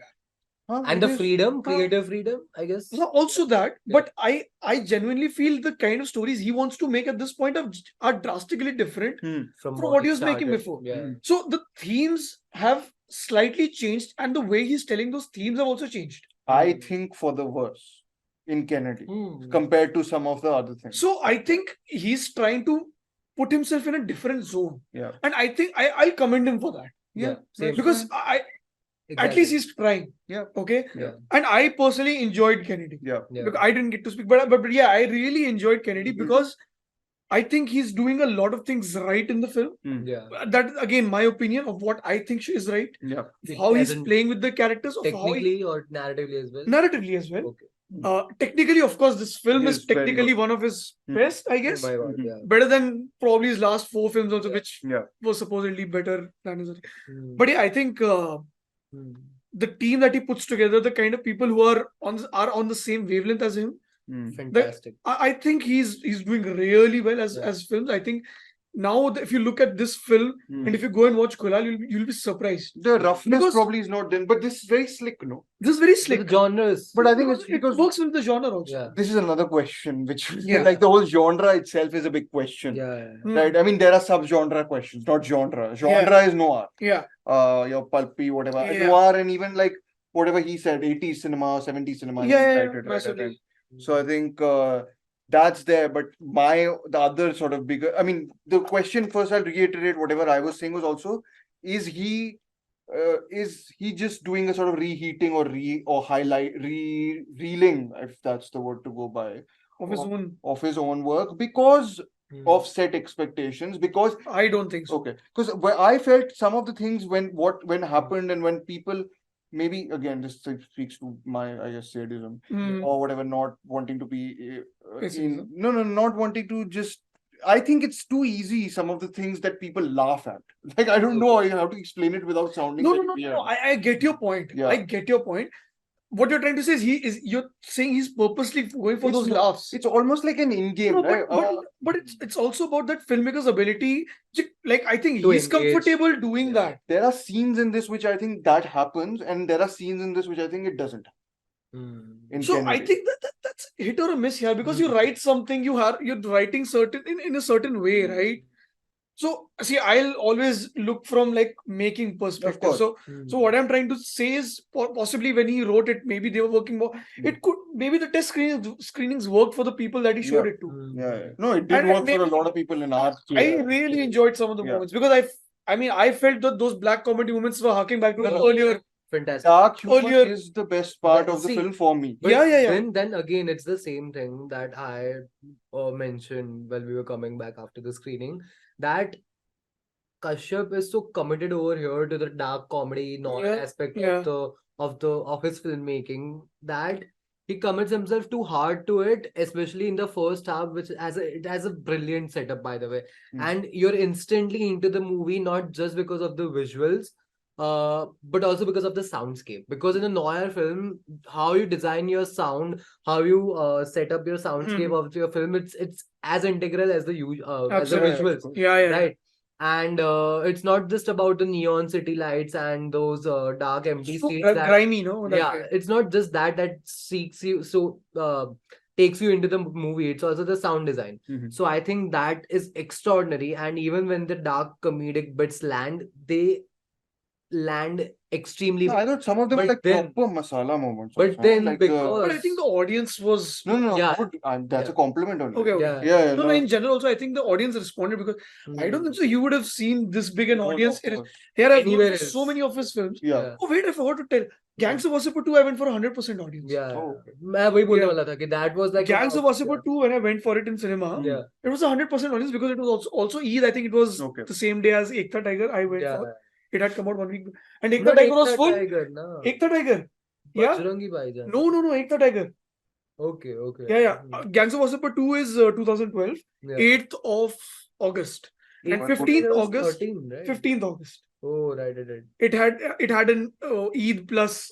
And the freedom, creative freedom, I guess. Also that, but I genuinely feel the kind of stories he wants to make at this point are drastically different from what he was making before. Yeah. So the themes have slightly changed, and the way he's telling those themes have also changed. I think for the worse in Kennedy compared to some of the other things. So I think he's trying to put himself in a different zone. Yeah. And I think I'll commend him for that. Yeah. Because at least he's trying. Yeah. Okay. Yeah. And I personally enjoyed Kennedy. Yeah. Because I didn't get to speak, but yeah, I really enjoyed Kennedy because I think he's doing a lot of things right in the film. Yeah. That is again my opinion of what I think is right. Yeah. How he's playing with the characters. Technically or narratively as well? Narratively as well. Okay. Technically, of course, this film It is is very technically good. one of his Hmm. best, I guess. Oh my God, Mhm. yeah. Better than probably his last 4 films also, which Yeah. was supposedly better than his. Hmm. But yeah, I think Hmm. the team that he puts together, the kind of people who are on the same wavelength as him, Fantastic. I think he's doing really well Yeah. as films. I think now if you look at this film and if you go and watch Kulal, you'll be surprised. The roughness Because- probably is not then, but this is very slick, no? This is very The slick. genre is. But I think it's It because works with the genre also. Yeah. this is another question, which Yeah. like the whole genre itself is a big question. Yeah. Hmm. Right? I mean, there are sub-genre questions, not genre. Genre is noir. Yeah. Your pulpy, whatever. Yeah. Noir and even like whatever he said, 80s cinema, 70s cinema. he Yeah, cited, right, I massively. think. So I think that's there. But the other sort of bigger, I mean, the question first, I'll reiterate whatever I was saying was also, is he just doing a sort of reheating or reeling, if that's the word to go by, Of his own. of his own work because Hmm. of set expectations? Because I don't think so. okay, because I felt some of the things when happened and when people maybe again this speaks to my I guess sadism Hmm. or whatever, not wanting to be Pessimism. not wanting to just. I think it's too easy. Some of the things that people laugh at, like I don't know how to explain it without sounding No, very no. weird. I get your point. Yeah. I get your point. What you're trying to say is you're saying he's purposely going for It's those not- laughs. It's almost like an in-game, No, right? but it's also about that filmmaker's ability. Like I think To he's engage. comfortable doing Yeah. that. There are scenes in this which I think that happens, and there are scenes in this which I think it doesn't. Hmm. In So I Kennedy. think that's hit or a miss here because you write something, you're writing in a certain way, right? So see, I'll always look from like making perspective. course. So Hmm. so what I'm trying to say is possibly when he wrote it, maybe they were working more. It could maybe the test screenings worked for the people that he showed Yeah. it to. Hmm. Yeah. No, it did And work for a maybe- lot of people in our I theater. really enjoyed some of the Yeah. moments because I felt that those black comedy moments were harking back to the earlier. Fantastic. Dark humor Earlier- is the best part But of the see, film for me. But Yeah. Then again, it's the same thing that I mentioned while we were coming back after the screening, that Kashyap is so committed over here to the dark comedy aspect yeah. of his filmmaking that he commits himself too hard to it, especially in the first half, which it has a brilliant setup, by the way. And you're instantly into the movie, not just because of the visuals, but also because of the soundscape. Because in a noir film, how you design your sound, how you set up your soundscape of your film, it's as integral as the Absolutely. visuals, Yeah. right? And it's not just about the neon city lights and those dark empty So streets that grimy, no? That yeah, way. it's not just that seeks you takes you into the movie. It's also the sound design. Mhm. So I think that is extraordinary. And even when the dark comedic bits land, they land extremely No, well. I thought some of them were But like then- proper masala moments. but also, then like because- But I think the audience was no, Yeah. good. That's a Yeah. compliment on it. okay. Yeah. Yeah, No, in general, also I think the audience responded because I don't think so. You would have seen this big an No, audience. of course. Here I've Anywhere watched so else. many of his films. Yeah. Oh wait, I forgot to tell. Gangs of Wasseypur 2, I went for 100% audience. Yeah, Oh. मैं वही बोलने Yeah. वाला था कि that was like Gangs of about- Wasseypur 2, when I went for it in cinema, Yeah. it was 100% audience because it was also Eid. I think it was Okay. the same day as Ekta Tiger. I went Yeah. for. It had come out 1 week, and Ekta Not Tiger was Ekta full. Tiger, na. Ekta Tiger. Yeah. Bajrangi Bhaijaan. No, Ekta Tiger. Okay. Yeah. Gangs of Wasseypur 2 is 2012, Yeah. 8th of August, and Ekta 15th Tiger was August. 13, right? 15th August. Oh, right. It had an Eid plus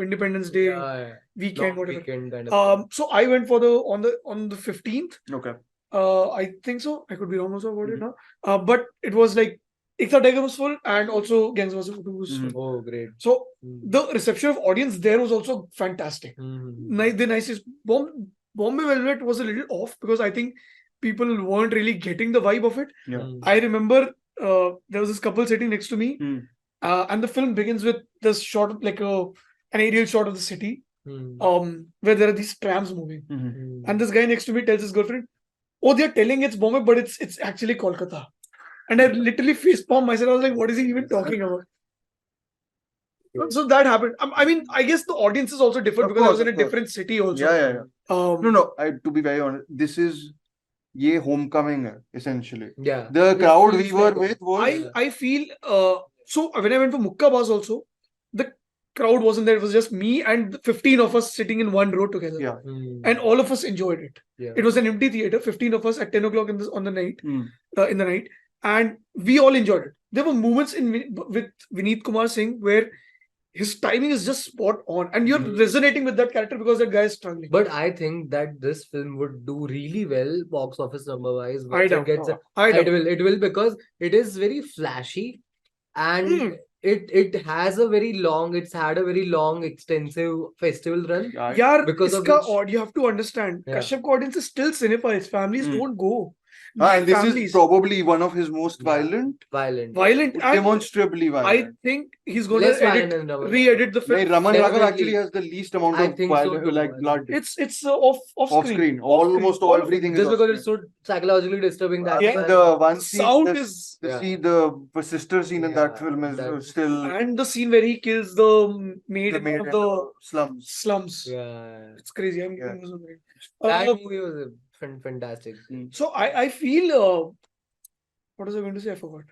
Independence Day Yeah. weekend, Long whatever. weekend kind of. So I went for on the 15th. Okay. I think so. I could be wrong also about it now. But it was like Ekta Tiger was full, and also Gangs of Wasseypur 2 was full. Oh, great. So Mm. the reception of audience there was also fantastic. Mhm. The nicest. Bombay Velvet was a little off because I think people weren't really getting the vibe of it. Yeah. Mm. I remember there was this couple sitting next to me, and the film begins with this shot of like an aerial shot of the city, Mm. where there are these trams moving, Mm. and this guy next to me tells his girlfriend, "Oh, they're telling it's Bombay, but it's actually Kolkata." And I literally facepalmed myself. I was like, "What is he even talking about?" So that happened. I mean, I guess the audience is also different Of because I was course, in a of course. different city also. Yeah. Um, No. To be very honest, this is ye homecoming hai, essentially. Yeah. The It crowd feels we were like- with was I feel so when I went for Mukkabaz also, the crowd wasn't there. It was just me and 15 of us sitting in one row together. Yeah. And all of us enjoyed it. Yeah. It was an empty theater, 15 of us at 10 o'clock on the night, Hmm. in the night. And we all enjoyed it. There were moments with Vineet Kumar Singh where his timing is just spot on. And you're resonating with that character because that guy is struggling. But I think that this film would do really well box office number wise. I doubt. It will because it is very flashy and it's had a very long extensive festival run. Yeah, because of you have to understand, Yeah. Kashyap audience is still cinephiles. Families don't go. And this Families. is probably one of his most Violent. violent. And demonstrably I violent. think he's going Less to violent than Raman. re-edit the film. Raman Raghav Definitely. actually has the least amount I of think so violence, too. like blood. It's off Off screen. Almost All of it. everything is Just off because it's screen. so psychologically disturbing that Yeah. The one scene, Sound the, is the sister scene in that film is that- still and the scene where he kills the maid the in maid one in of the slums. slums. Yeah. It's crazy. I'm Yeah. That uh, movie was fantastic. so I feel what was I going to say? I forgot.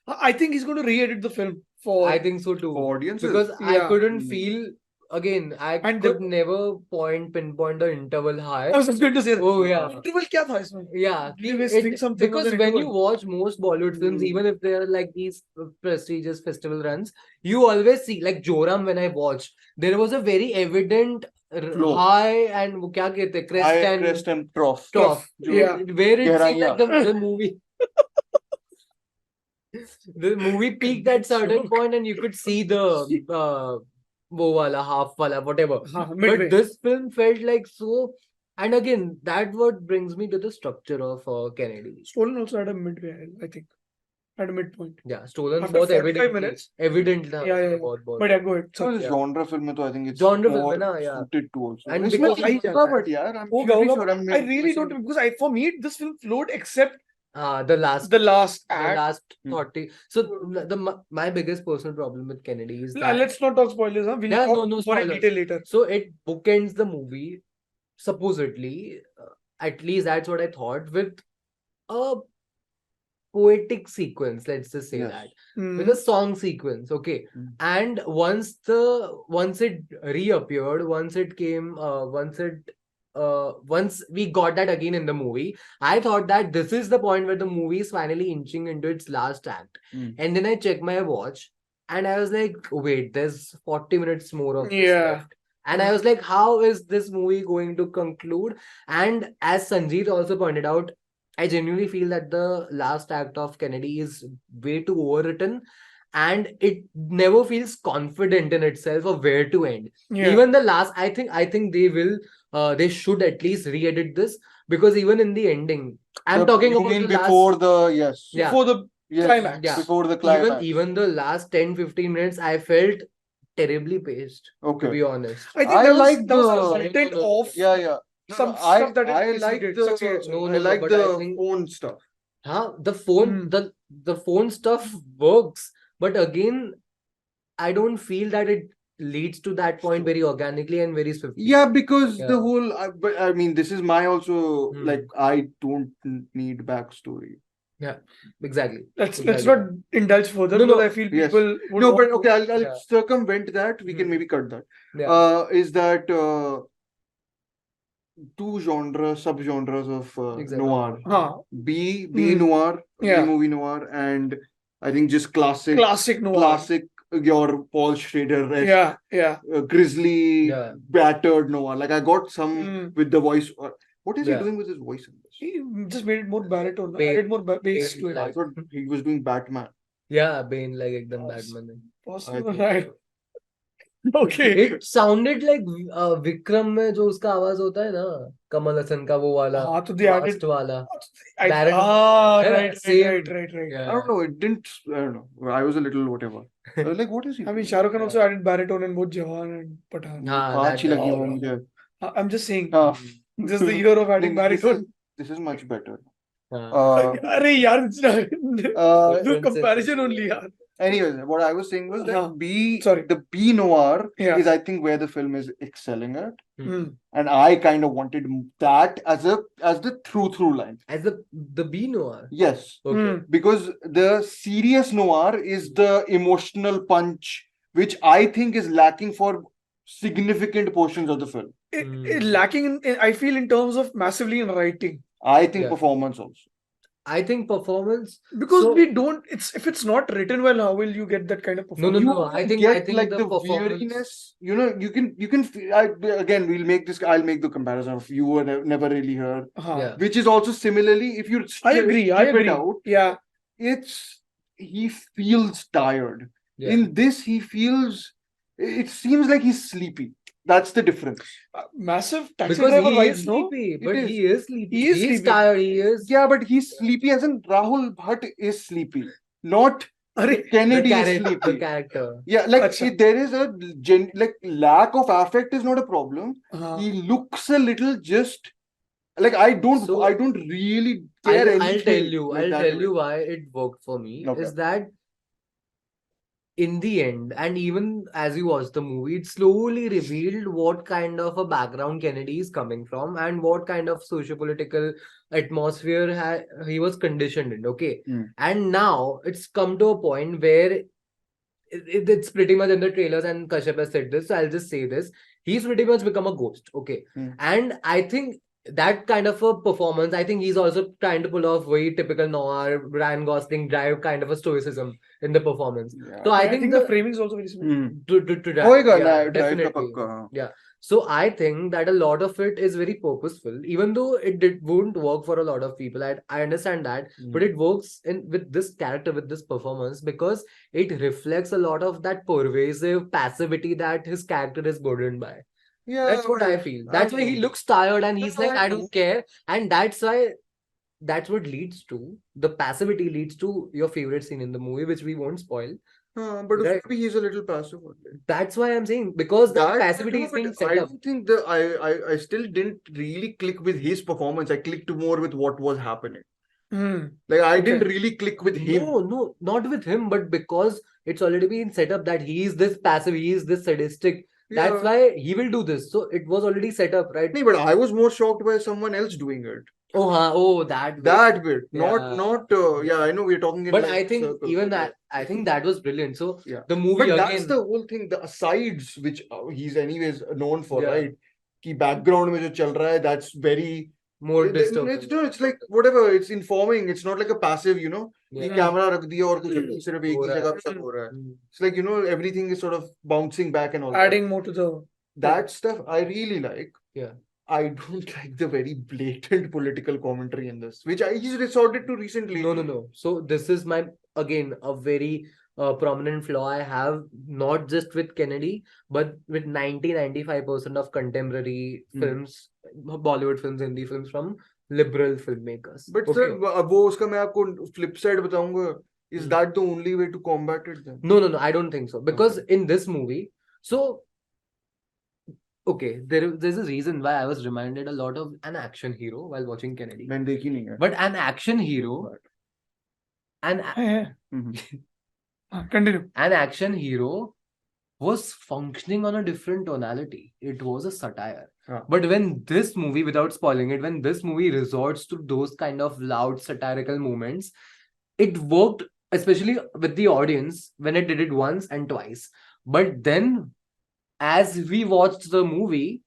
I think he's going to re-edit the film for. I think so too. For audiences. Because I Yeah. couldn't Mm. feel again. I And could never pinpoint the interval high. I was just going to say that. Oh, yeah. Interval क्या था इसमें? Yeah, He was doing something because on the when you interval. watch most Bollywood films, Mm. even if they are like these prestigious festival runs, you always see like Joram. When I watched, there was a very evident Flow. high and वो क्या कहते हैं, crest High and crest and trough. trough. Yeah. Where it seemed like गहराइयाँ. the movie. The movie peaked at certain point and you could see the wo wala, half wala, whatever. Midway. But this film felt like so, and again, that what brings me to the structure of Kennedy. Stolen also had a midway, I think. At a midpoint. Yeah, stolen After both 45 evident. minutes. Evident. Yeah. Both. But yeah, go ahead. So So, this genre film, तो I think it's Genre film more है ना, yeah. suited to also. And इसमें because- I होगा, but यार, I'm होगा, pretty होगा, sure I'm I really don't because for me this film flowed except The last the last the act. last 40. So my biggest personal problem with Kennedy is that Let's not talk spoilers. Huh? We'll Yeah, talk no more in spoilers. detail later. so it bookends the movie supposedly, at least that's what I thought, with a poetic sequence, let's just say Yes. that, Hmm. with a song sequence, okay. Mm. And once it reappeared, once we got that again in the movie, I thought that this is the point where the movie is finally inching into its last act. Mm. And then I checked my watch and I was like, wait, there's 40 minutes more of this Yeah. left. And I was like, how is this movie going to conclude? And as Sanjeet also pointed out, I genuinely feel that the last act of Kennedy is way too overwritten and it never feels confident in itself of where to end. Yeah. Even the last, I think they should at least re-edit this, because even in the ending, I'm talking you about mean the before last, the yes. Yeah. Before the Yes, climax. Yeah. before the climax. even the last 10-15 minutes, I felt terribly paced, to Okay. be honest. I think I that was, like that was the- content of Yeah. No, some no, stuff that I it like succeeded. the No, I like but I the think- phone stuff. The phone, the phone stuff works, but again, I don't feel that it leads to that point very organically and very swiftly. Yeah, because Yeah. the whole. But I mean, this is my also Hmm. like I don't need backstory. Exactly. let's Exactly. not indulge further No, because no. I feel Yes. people would No, want but to- okay, I'll Yeah. circumvent that. We can Hmm. maybe cut that. Yeah. Is that two sub-genres of Exactly. noir? Huh. B Hmm. noir, Yeah. B movie noir, and I think just classic Noir. your Paul Schrader, Yeah. grizzly, Yeah. battered noir. Like I got some Mm. with the voice. What is he Yeah. doing with his voice in this? He just made it more baritone. Bass- Added more bass bass to it. I thought he was doing Batman. Yeah, Bane like ekdam Yes. Batman है. Possible, I think right? Okay. It sounded like Vikram में जो उसका आवाज होता है ना, कमल हसन का वो वाला, हाँ, तो they added- fast वाला. I- Baron- right, Yeah, right, same. right. Yeah. I don't know. It didn't. I don't know. I was a little whatever. I was like, what is he? I mean, Shah Rukh Khan also added baritone in both Jawan and Pathan. हाँ, हाँ, that- अच्छी लगी Oh, वो no. मुझे. I'm just saying, हाँ. this is the year of adding This is- baritone. This is much better. हाँ. Arey, yaar, it's not. Uh, Do comparison only, yaar. anyways, what I was saying was that Huh. the B noir Yeah. is I think where the film is excelling at, Hmm. and I kind of wanted that as the through line. As the B noir. Yes, Okay. Hmm. because the serious noir is the emotional punch which I think is lacking for significant portions of the film. Lacking I feel in terms of massively in writing. I think Yeah. performance also. I think performance. Because So- we don't, if it's not written well, how will you get that kind of No, performance? no, no. I think like the the performance. weariness. You can feel. Again, we'll make this. I'll make the comparison of You Were Never Really Here, Yeah. which is also similarly. If you I agree. I strip it agree. out, Yeah. he feels tired. Yeah. In this, he feels. It seems like he's sleepy. That's the difference. Massive taxi Because driver he vibes, is no? sleepy, It but is. he is sleepy. He is He's sleepy. tired. He is. Yeah, but he's sleepy as in Rahul Bhatt is sleepy, not Arre, The Kennedy is character. The sleepy. character. Yeah, like Acha. there is a lack of affect is not a problem. uh, He looks a little just like I don't So- really care I'll anything. tell you. like I'll that tell way. you why it worked for me. Okay. Is that in the end, and even as you watch the movie, it slowly revealed what kind of a background Kennedy is coming from and what kind of socio-political atmosphere he was conditioned in. Okay. Mm. And now it's come to a point where it's pretty much in the trailers, and Kashyap has said this, so I'll just say this. He's pretty much become a ghost. Okay. Mm. And I think that kind of a performance, I think he's also trying to pull off very typical noir, Ryan Gosling drive kind of a stoicism in the performance. Yeah. So I think the framing is also very similar. Hmm. to होएगा yeah, ना, drive का definitely. पक्का. So I think that a lot of it is very purposeful, even though it won't work for a lot of people. I understand that, but it works with this character, with this performance, because it reflects a lot of that pervasive passivity that his character is burdened by. Yeah, That's what I feel. That's why he know. looks tired and he's No, like, I I know. don't care. And that's why that's what leads to the passivity leads to your favorite scene in the movie, which we won't spoil. But Right. maybe he's a little passive. only. That's why I'm saying, because that That- passivity no, is but being I set up. don't think I still didn't really click with his performance. I clicked more with what was happening. Like I didn't Okay. really click with him. No, not with him, but because it's already been set up that he is this passive, he is this sadistic. That's Yeah. why he will do this. So it was already set up, right? No, but I was more shocked by someone else doing it. That way. That bit, Yeah. not. Yeah, I know we're talking. In But like I think circles, even but that, I think that was brilliant. So Yeah. the movie But that's again. the whole thing. The asides, which he's anyways known for, Yeah. right? कि background में जो चल रहा है, that's very. more disturbing. It's like whatever. It's informing. It's not like a passive, you know. Yeah. कि camera रख दिया और कुछ सिर्फ एक हो ही रहा जगह है. पे सब हो रहा है. Mm. It's like, you know, everything is sort of bouncing back and all that. Adding more to the. That stuff I really like. Yeah. I don't like the very blatant political commentary in this, which he's resorted to recently. No. So this is again a very prominent flaw I have, not just with Kennedy, but with 90-95% of contemporary films, Bollywood films, Hindi films from liberal filmmakers. But Okay. sir, वो उसका मैं आपको flip side बताऊंगा. Is Hmm. that the only way to combat it then? No, I don't think so. Because in this movie, so okay, there's a reason why I was reminded a lot of an action hero while watching Kennedy. मैंने देखी नहीं है. But an action hero, Continue. an action hero was functioning on a different tonality. It was a satire. Yeah. But when this movie, without spoiling it, when this movie resorts to those kind of loud satirical moments, it worked, especially with the audience, when it did it once and twice. But then, as we watched the movie,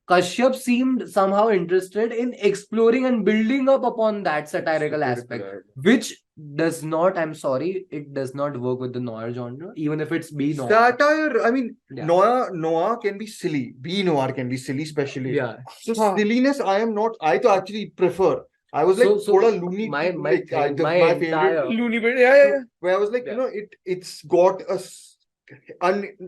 Kashyap seemed somehow interested in exploring and building up upon that satirical aspect, which does not, I'm sorry, it does not work with the noir genre, even if it's B noir. Satire, I mean, Yeah. noir can be silly. B noir can be silly, especially. Yeah. So silliness, I to actually prefer. I was like, So thoda loony. my like, thing, my favorite. entire- Loony bit. Yeah. Where I was like, Yeah. you know, it's got a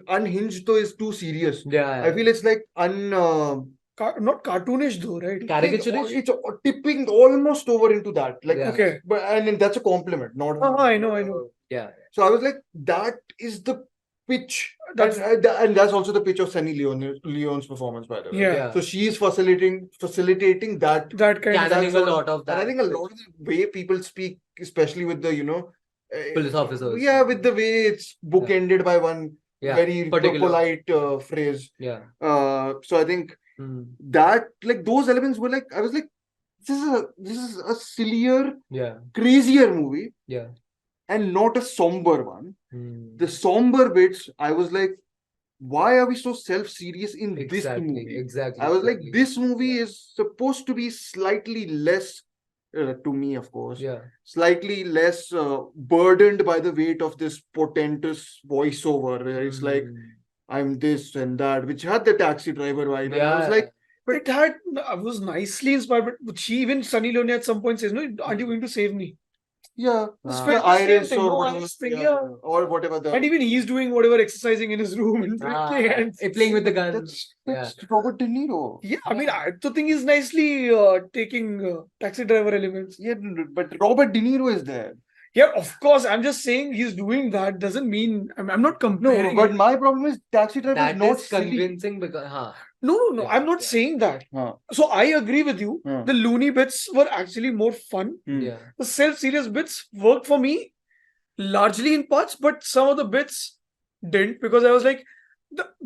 unhinged though is too serious. Yeah. I feel it's like Not cartoonish though, right? Caricaturish? It's tipping almost over into that. Like, Yeah. Okay. but and that's a compliment, not. I know. Yeah. So I was like, that is the pitch. That's- And that's also the pitch of Sunny Leone's performance, by the way. Yeah. So she is facilitating that. That kind of. Channeling a sort of- lot of And that. I think a lot of the way people speak, especially with the, Police officers. Yeah, with the way it's bookended by one Yeah. very particular. polite phrase. Yeah. So I think that, like, those elements were like, I was like, this is a sillier, Yeah. crazier movie Yeah. and not a somber one. The somber bits, I was like, why are we so self-serious in this Exactly, movie? exactly. I was like, exactly. this movie is supposed to be slightly less, to me, of course, Yeah. slightly less burdened by the weight of this portentous voiceover, where it's like, I'm this and that, which had the taxi driver vibe. And I was Yeah. like, But it had was nicely inspired, but she even Sunny Leone at some point says, "No, aren't you going to save me?" yeah, It's Ah. felt the the same iris thing, or no whatever, iris thing, yeah. or whatever the. And even he's doing whatever exercising in his room and Playing with the gun. That's Robert De Niro. Yeah, I mean, I don't think he's nicely taking taxi driver elements. Yeah, but Robert De Niro is there. Yeah, of course. I'm just saying he's doing that doesn't mean I'm not No, comparing. but it. my problem is Taxi Driver is That not is silly. convincing because No. Yeah, I'm not yeah. saying that. Huh. So I agree with you. Hmm. The loony bits were actually more fun. yeah. The self-serious bits worked for me largely in parts, but some of the bits didn't because I was like,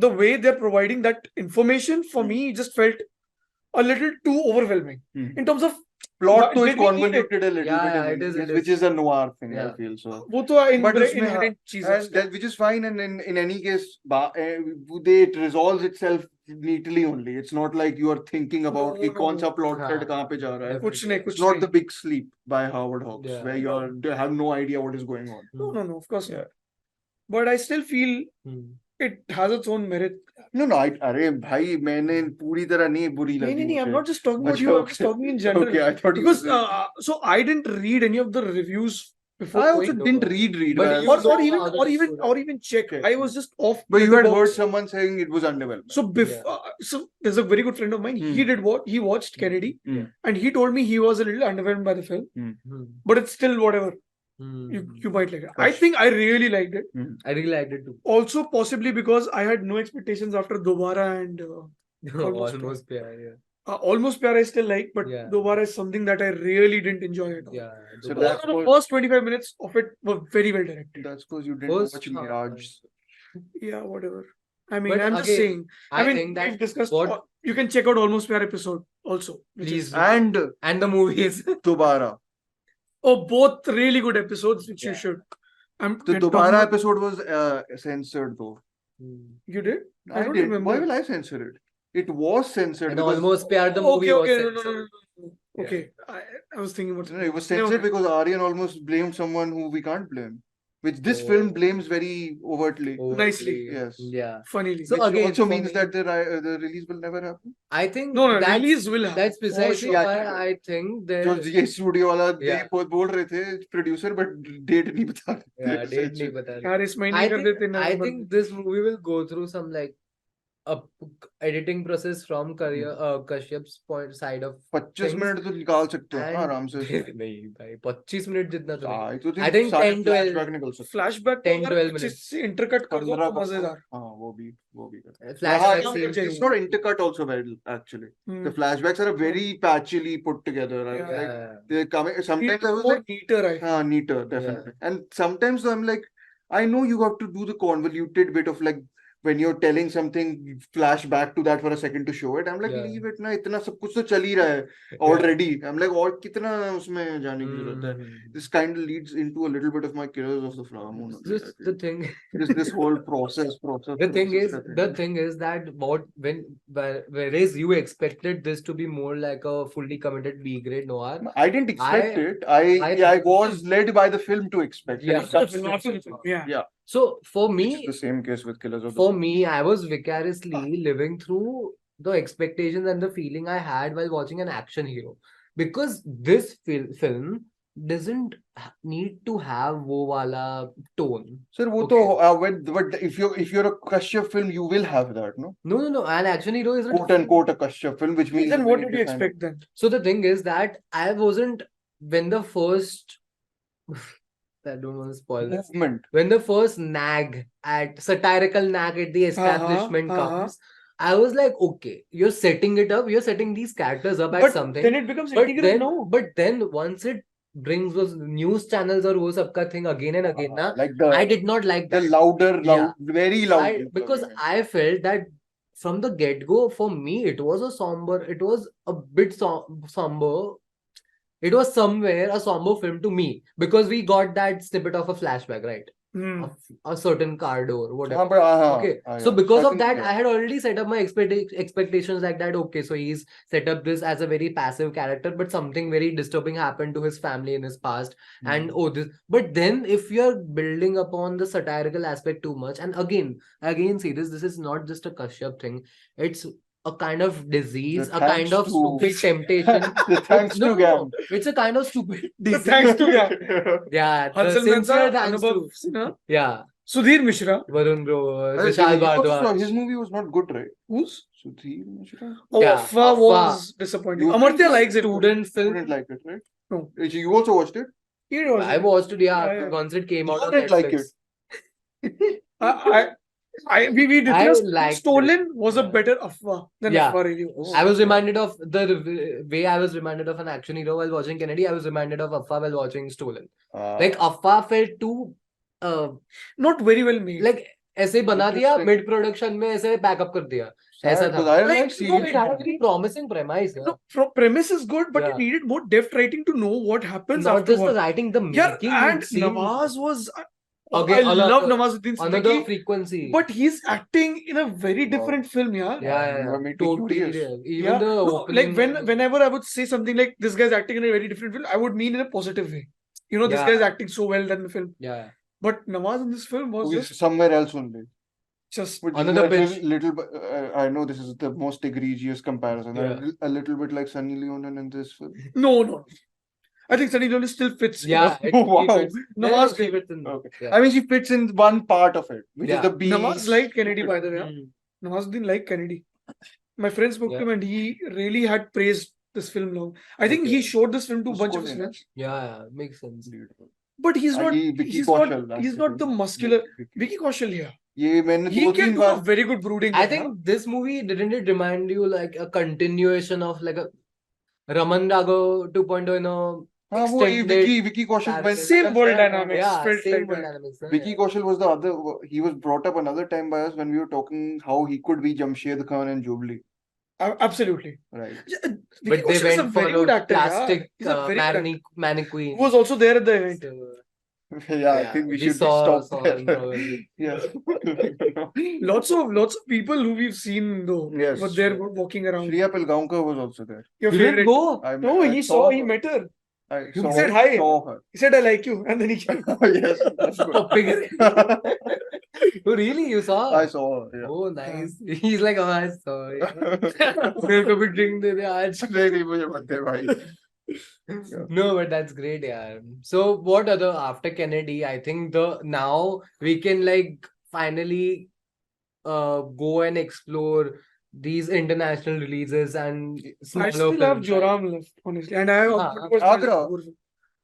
the way they're providing that information for me just felt a little too overwhelming Hmm. in terms of Plot to is did we need it? convoluted a little Yeah, bit, it is, yes, it which is. is a noir thing, I Yeah. feel so. वो तो But उसमें, inherent चीज है and उसका. that, which is fine, and in any case, it resolves itself neatly only. It's not like you are thinking about कि कौन सा plot thread हाँ. कहाँ पे जा रहा है. कुछ नहीं, It's कुछ not नहीं. the Big Sleep by Howard Hawks, Yeah. where you have no idea what is going on. No, of course Yeah. not. But I still feel Hmm. it has its own merit. No, अरे भाई मैंने पूरी तरह नहीं बुरी लगी नहीं, I'm मुझे. not just talking about अच्छा, you, I'm just okay. talking in general. Okay, I thought you Because were- so I didn't read any of the reviews before I also going, didn't read, But but you or, don't or know even how the or even story- or even check. Okay. I was just off. But you had heard Letterboxd. someone saying it was underwhelming. So so there's a very good friend of mine. He Hmm. did what he watched Kennedy, Hmm. and he told me he was a little underwhelmed by the film, Hmm. but it's still whatever. Hmm. You might like it. I think I really liked it. I really liked it too. Also, possibly because I had no expectations after Dobara and Almost yeah. Almost Pyar I still like, but Yeah. Dobara is something that I really didn't enjoy at all. Yeah. So Dubai. that's The what- first 25 minutes of it were very well directed. That's because you didn't First watch half, Mirage. Yeah, whatever. I mean, But I'm just again, saying. I mean, think that we've discussed. what- You can check out Almost Pyar episode also. which Please is- do. And the movies. Dobara. Oh, both really good episodes, which you Yeah. should. The we're talking Dobara about- episode was censored though. You did? I don't did. remember. Why will I censor it? It was censored. And because- Almost Pyar the movie was Okay, censored. no. Okay, I was thinking about. No, it was Never censored mind. because Aryan almost blamed someone who we can't blame. Which this Oh. film blames very overtly. Nicely. Yes. Yeah. Funnily. So Which again, also for means me- that the release will never happen. I think No, that's, release will happen. that's precisely sure. why I think there. जो ये studio वाला Yeah. बोल रहे थे producer but date नहीं बता रहे Yeah, थे. date नहीं बता रहे. यार इस महीने I कर think, देते I November think में. this movie will go through some like a editing process from career Kashyap's point side of 25 things. Minute तो निकाल सकते हो and- ना आराम से. नहीं भाई 25 मिनट जितना तो नहीं. I तो I think 10 to 12 flashback निकल सकते. Flashback 10-12 minutes. इंटरकट कर दो 15 तो मजेदार. हाँ वो भी कर. flashback हाँ, scenes. yeah, It's not intercut also well actually. Hmm. The flashbacks are very patchily put together. Yeah. Like Yeah. they're coming. Sometimes I was more like, neater, I feel. neater, definitely. And sometimes I'm like, I know you have to do the convoluted bit of like when you're telling something, flash back to that for a second to show it. I'm like, Yeah. leave it ना इतना सब कुछ तो चल ही रहा है already. I'm like और कितना उसमें जाने की जरूरत है. This kind of leads into a little bit of my Killers of the Flower Moon. only, I Just think. the thing. This whole process. The thing is that whereas you expected this to be more like a fully committed B grade noir. I didn't expect I- it. I was led by the film to expect Yeah. it. After the film, yeah. So for Which is me, the same case with Killers of the for me, I was vicariously living through the expectations and the feeling I had while watching an action hero, because this film doesn't need to have wo wala tone. Sir, वो तो but if you're a Kashyap film, you will have that, no? No. An action hero is Quote unquote a Kashyap film, which means Then what did you expect then? So the thing is that I wasn't when the first. I don't want to spoil this. movement. When the first satirical nag at the establishment comes, I was like, okay, you're setting it up, you're setting these characters up at But something. then it becomes But integral then, now. but then once it brings those news channels or wo sabka thing again and again, na, Like I did not like the that. louder, Yeah. very loud. Because I felt that from the get-go, for me, it was a bit somber. It was somewhere a somber film to me because we got that snippet of a flashback, right? a certain car door, whatever. हाँ, but Okay, हाँ, so yeah. because of Certain- that, yeah. I had already set up my expectations like that. Okay, so he's set up this as a very passive character, but something very disturbing happened to his family in his past. And oh, this. But then, if you're building upon the satirical aspect too much, and again, see this. This is not just a Kashyap thing. It's a kind of disease, The a kind thanks of to- stupid temptation. The thanks No, to Gam. it's a kind of stupid disease. Thanks to Gam. Yeah, the Hansel sincere Mehta, thanks to Anubhav Sinha, yeah, Sudhir Mishra. Varun bro, I think Vishal he was- Bhardwaj. his movie was not good, right? Who's? Sudhir Mishra? Oh, Yeah, Affa Affa. was disappointing. You Amartya didn't- likes it. Student You film. didn't like it, right? No. You also watched it? He was. I watched it, yeah, Yeah, yeah. once it came out You on didn't like Netflix. We discussed liked Stolen was a Yeah. better Affa than Yeah. Affa really was. I was reminded of the way I was reminded of an action hero while watching Kennedy. I was reminded of Affa while watching Stolen. Like Affa felt too, Not very well made. like ऐसे बना दिया Interesting. mid production में ऐसे pack up कर दिया. Sad, ऐसा because था. I Like, like no, seeing It had a very promising premise. Yeah. No, premise is good, but Yeah. it needed more depth writing to know what happens Not just the afterward. writing, the Yeah, making. and it seemed- Nawaz was. Okay, I love Nawazuddin another Siddiqui, frequency. but he's acting in a very different film, yeah. yeah, You are making totally. curious. Even Yeah. the No, opening. like whenever I would say something like this guy's acting in a very different film, I would mean in a positive way. You know, this Yeah. guy's acting so well than the film. Yeah. But Nawaz in this film was He's just somewhere else only. Which is Another a bitch. little bit. I know this is the most egregious comparison. Yeah. A little bit like Sunny Leone in this film. no. I think Sunny Leone still fits. Yeah. Oh, wow. Nawaz Nawaz fits in. Okay. Yeah. I mean, she fits in one part of it, which Yeah. is the beast. Nawaz liked Kennedy, by the way. Yeah? Mm. Nawazuddin liked Kennedy. My friend spoke to Yeah. him and he really had praised this film long. I think Okay. he showed this film to a Who's bunch of good his in it? friends. Yeah, makes sense. But he's not. Vicky He's Kaushal, not. that's He's the not the thing. muscular. Vicky. Vicky Kaushal here. ये मैंने He दो can तीन do a bar very good brooding. I role, think this movie didn't it remind you like a continuation of like a Raman Rago 2.0 in a हाँ वो extended Vicky Kaushal character. went Same world dynamics. Yeah, felt same like world that. dynamics. Vicky Kaushal was the other. He was brought up another time by us when we were talking how he could be Jamshed Khan and Jubilee. Absolutely. Right. Yeah, But Vicky they Kaushal is a went for very good a actor. Yeah. plastic He's a very good actor. mannequin. Who was also there at the event. Yeah, I Yeah, think we we should saw stop him there. probably. Yeah. Lots of people who we've seen though Yes. were there walking around. Shriya Pilgaonkar was also there. Your You didn't favorite? go? No, I he her. met her. I He saw said hi. Saw her. He said, I like you. And then he came. Yes, that's good. Oh, really? You saw? I saw her. Yeah. Oh, nice. He's like, oh, I saw it. मेरे को भी drink दे दे आज. नहीं नहीं मुझे मत दे भाई. No, but that's great, yeah. So, what other after Kennedy? I think now we can like finally go and explore these international releases and I smaller still have films. Joram left, honestly. And I have Agra.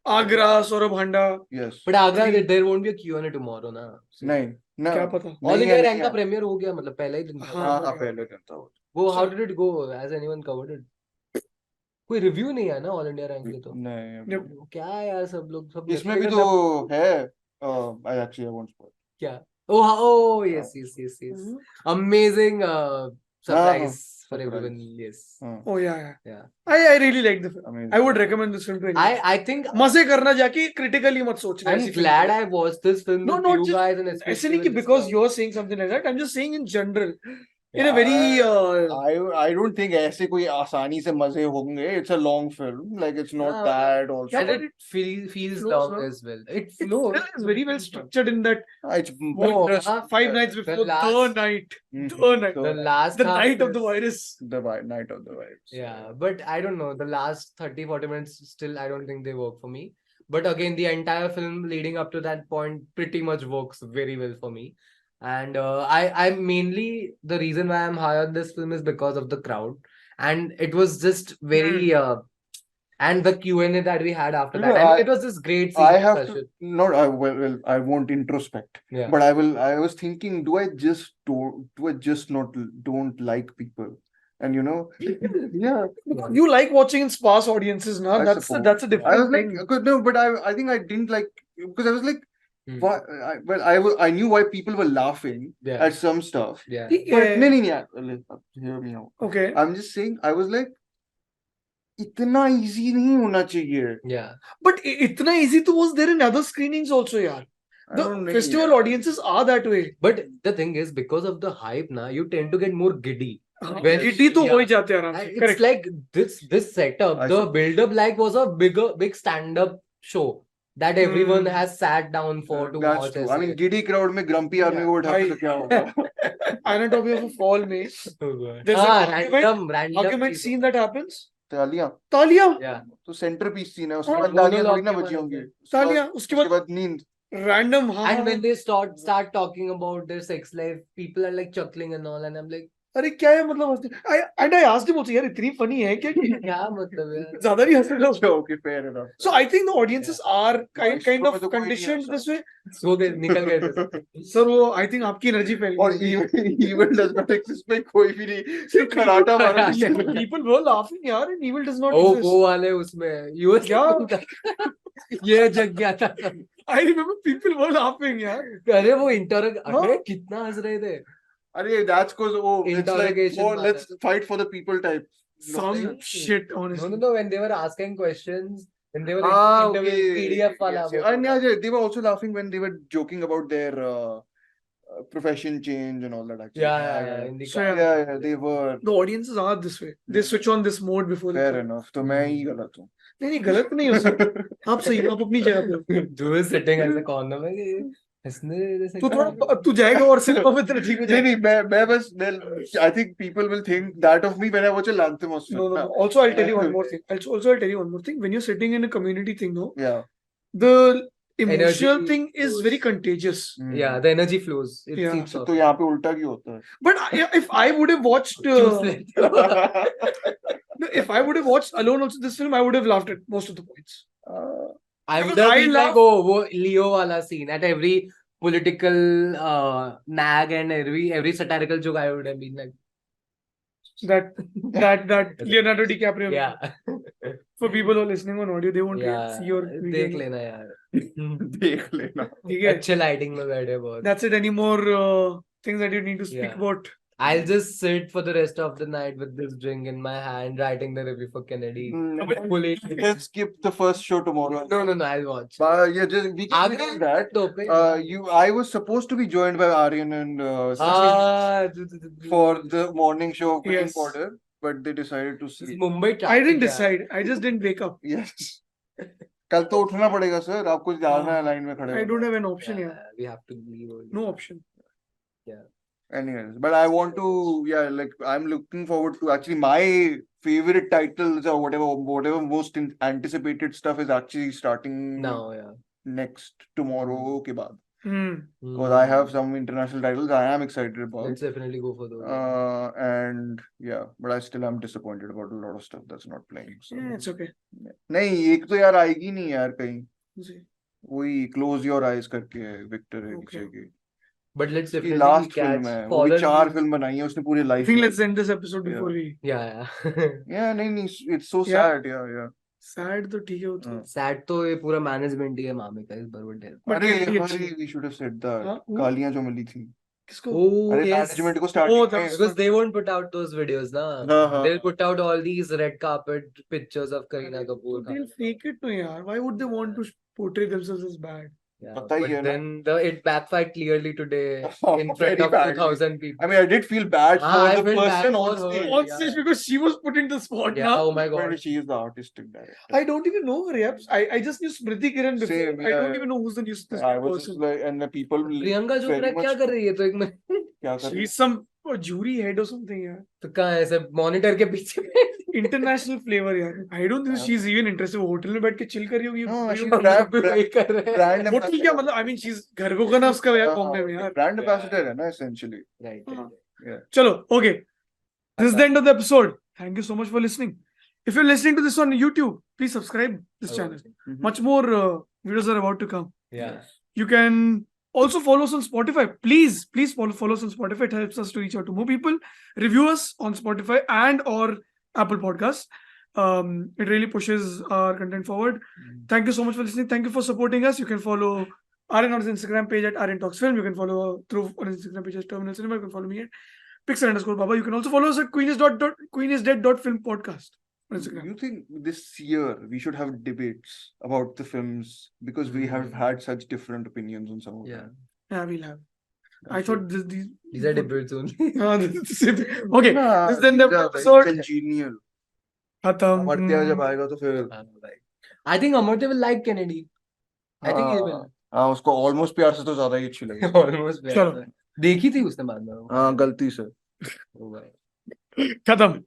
Agra, Saurabh Handa. Yes. But Agra, there won't be a Q&A tomorrow, na. नहीं ना. क्या पता? All नहीं India है, rank नहीं का है. premiere हो गया मतलब पहले ही दिन था. हाँ. हाँ पहले दिन था वो. वो how did it go? Has anyone covered it? कोई रिव्यू नहीं है ना ऑल इंडिया रैंक के तो. नहीं. क्या यार सब लोग इसमें भी तो है. I actually won't spoil. क्या? Oh yes. Amazing surprise for surprise. everyone. Yes. Oh yeah. Yeah. I really like the film. Amazing. I would recommend this film to anyone. I think मजे करना जाके critically मत सोचना. I'm ऐसी film glad को. I watched this film No, with not you just- guys and ऐसे especially नहीं कि with this because guy. you're saying something like that. I'm just saying in general. In a Yeah, very I don't think ऐसे कोई आसानी से मजे होंगे. It's a long film. Like it's not हाँ. that also. And but it feels flows, long no? as well. It it flows. is very well structured in that It's Oh, interesting. 5 nights before the last- night. Mhm. The night. The last The half night of the is- virus. The night of the vibes. Yeah, but I don't know. The last 30-40 minutes still I don't think they work for me. But again, the entire film leading up to that point pretty much works very well for me. And I mainly the reason why I'm high on this film is because of the crowd. And it was just very and the Q&A that we had after You that. know, I mean, I- it was this great I scene have session. to not. I won't introspect. Yeah. But I was thinking, do I just don't like people? And you know, yeah. You like watching in sparse audiences now. I That's suppose. a I was different like, thing. no, but I think I didn't like because I was like, Hmm. why? I knew why people were laughing Yeah. at some stuff. Yeah. But no, hear me out. Okay. I'm just saying, I was like, इतना easy नहीं होना चाहिए. Yeah. But itna easy to was there in other screenings also, yaar. The don't know, festival yeah. audiences are that way. But the thing is, because of the hype now, you tend to get more giddy. When- Giddy तो yeah. हो ही जाते हैं आराम से. And it's Correct. like this setup, I the see. build-up like was a big stand-up show that everyone has sat down for to That's watch. true. ऐसे. I mean, giddy crowd में grumpy आदमी को बैठा के तो क्या होगा? Anatomy of a Fall में Oh God. there's an random argument people. scene that happens. तालियां तालियां. Yeah. तो सेंटर पीस सीन है उसके हाँ, बाद दोनों तालियां थोड़ी ना लोग के बची बाद होंगी से। तालियां. उसके बाद नींद random. हाँ, And हाँ, when they start talking about their sex life, people are like chuckling and all, and I'm like, अरे क्या है मतलब and I asked him also यार इतनी funny है क्या कि क्या मतलब यार? ज्यादा नहीं हंस रहे हो? okay, fair enough. So I think the audiences are kind Maestro of में तो कोई नहीं conditioned हंसा. this way. सो गए निकल गए थे. Sir वो I think आपकी एनर्जी फैल और गई. evil does not exist में कोई भी नहीं सिर्फ खराटा मारा. People were laughing यार and evil does not O exist. वो वाले उसमें यूएस क्या? ये जग गया था. I remember people were laughing यार. अरे वो इंटर हाँ. अरे कितना हंस रहे थे. अरे that's cause oh it's like Interrogation more वाला. let's fight for the people type. Some shit honestly. No, when they were asking questions, when they were Ah, interviewing okay. PDF वाला Yes, वो. yes. And yeah, they were also laughing when they were joking about their profession change and all that actually. Yeah, in the So, car. Yeah, they were. The audiences are this way. They switch on this mode before. Fair enough. तो मैं ही गलत हूँ. नहीं गलत नहीं हो सकता. आप सही हो, आप अपनी जगह पे हो. Dhruv is sitting at the corner में कि हंसने जैसे तू थोड़ा तू जाएगा और सिनेमा में तेरा ठीक हो नहीं जाएगा. नहीं मैं बस I think people will think that of me when I watch a Lanthimos film. No. Also, I'll tell you one more thing. I'll tell you one more thing. When you're sitting in a community thing, no, Yeah. the emotional Energy thing is flows. very contagious. Yeah, the energy flows. It Yeah. seeps off. तो यहाँ पे उल्टा क्यों होता है? But if I would have watched, if I would have watched alone also this film, I would have laughed at most of the points. I would Because have I been laugh- like, oh, वो Leo वाला scene at every political nag and every satirical joke. I would have been like, That Leonardo DiCaprio. yeah, For people who are listening on audio, they won't yeah. see your देख video. लेना यार. देख लेना. ठीक है? अच्छे lighting में बैठे बहुत. That's it. Any more things that you need to speak Yeah. about? I'll just sit for the rest of the night with this drink in my hand, writing the review for Kennedy. Fully. Let's skip the first show tomorrow. No, I'll watch. Yeah, just we can do that. I was supposed to be joined by Aryan and Sanjeet for the morning show of Green Yes. Border, but they decided to sleep. Mumbai I didn't traffic, decide. I just didn't wake up. Yes. कल तो उठना पड़ेगा sir आपको जाना है line में खड़े I होना don't है. have an option Yeah, here. we have to leave early. No option. Anyways, but I want to, yeah, like I'm looking forward to actually my favorite titles or whatever most anticipated stuff is actually starting No, yeah. next tomorrow के बाद. Hmm. Because I have some international titles I am excited about. Let's definitely go for those. And yeah, but I still am disappointed about a lot of stuff that's not playing. So. Yeah, it's okay. नहीं एक तो यार आएगी नहीं यार कहीं. See. वही Close Your Eyes करके विक्टर है Okay. की. But let's उसकी definitely लास्ट catch फिल्म है. वो भी Fallen 4 Leaves. फिल्म बनाई है उसने पूरी I लाइफ think में. let's end this episode before we. Yeah. Yeah, नहीं it's so Yeah. sad. Yeah. Sad तो ठीक है वो तो. हाँ. Sad तो ये पूरा मैनेजमेंट ही है मामी का इस बार वो डेल. But अरे ये भी अच्छी हमारी we should have said that. हाँ, वो? गालियां जो मिली थी. किसको? Oh, अरे yes. मैनेजमेंट को Oh, starting that's- Because they won't put out those videos, na. हाँ. They'll put out all these red carpet pictures of Kareena Kapoor. They'll fake it to yaar. Why would they want to portray themselves as bad? Yeah, पता ही but है ना. then it backfired clearly today in front Very of badly. 2,000 people. I mean, I did feel bad Ah, for I the felt bad person for on her. stage. On stage because she was put in the spot Yeah, now. oh my god. But she is the artistic director. I don't even know her. Yep. I just knew Smriti Kiran before. Same, I don't yeah. even know who's the news this I was just person. like, and the people Priyanka Chopra very क्या much- कर रही है तो एक minute क्या कर रही She's some jury head or something. Yeah. तो कहाँ है ऐसे मॉनिटर के पीछे International flavor यार. I don't think she's even interested. वो होटल में बैठ के chill कर रही होगी. No, I she's don't a know. वही कर रहे हैं brand होटल क्या मतलब? I mean, she's घर पे होगा ना उसका यार घूमने में यार. brand ambassador है ना essentially. Right, हाँ. right. Chalo, okay. This is the end of the episode. Thank you so much for listening. If you're listening to this on YouTube, please subscribe this channel. Much more videos are about to come. Yeah. You can also follow us on Spotify. Please follow us on Spotify. It helps us to reach out to more people. Review us on Spotify and or Apple Podcasts. It really pushes our content forward. Thank you so much for listening. Thank you for supporting us. You can follow Aryan on his Instagram page at Aryan Talks Film. You can follow Dhruv on his Instagram page at Terminal Cinema. You can follow me at Pixel_Baba. You can also follow us at queenisdead.film podcast. on Instagram. You think this year we should have debates about the films because we have had such different opinions on some of Yeah. them? Yeah, we'll have. I thought these These are debates only. Okay, Nah, this then the these are very episode congenial. खत्म. अमर्त्य जब आएगा तो फिर I think Amartya will like Kennedy. I think he will. हाँ उसको almost प्यार से तो ज्यादा ही अच्छी लगी. Almost. चलो. देखी थी उसने बाद में. हाँ गलती से. Oh, भाई. खत्म.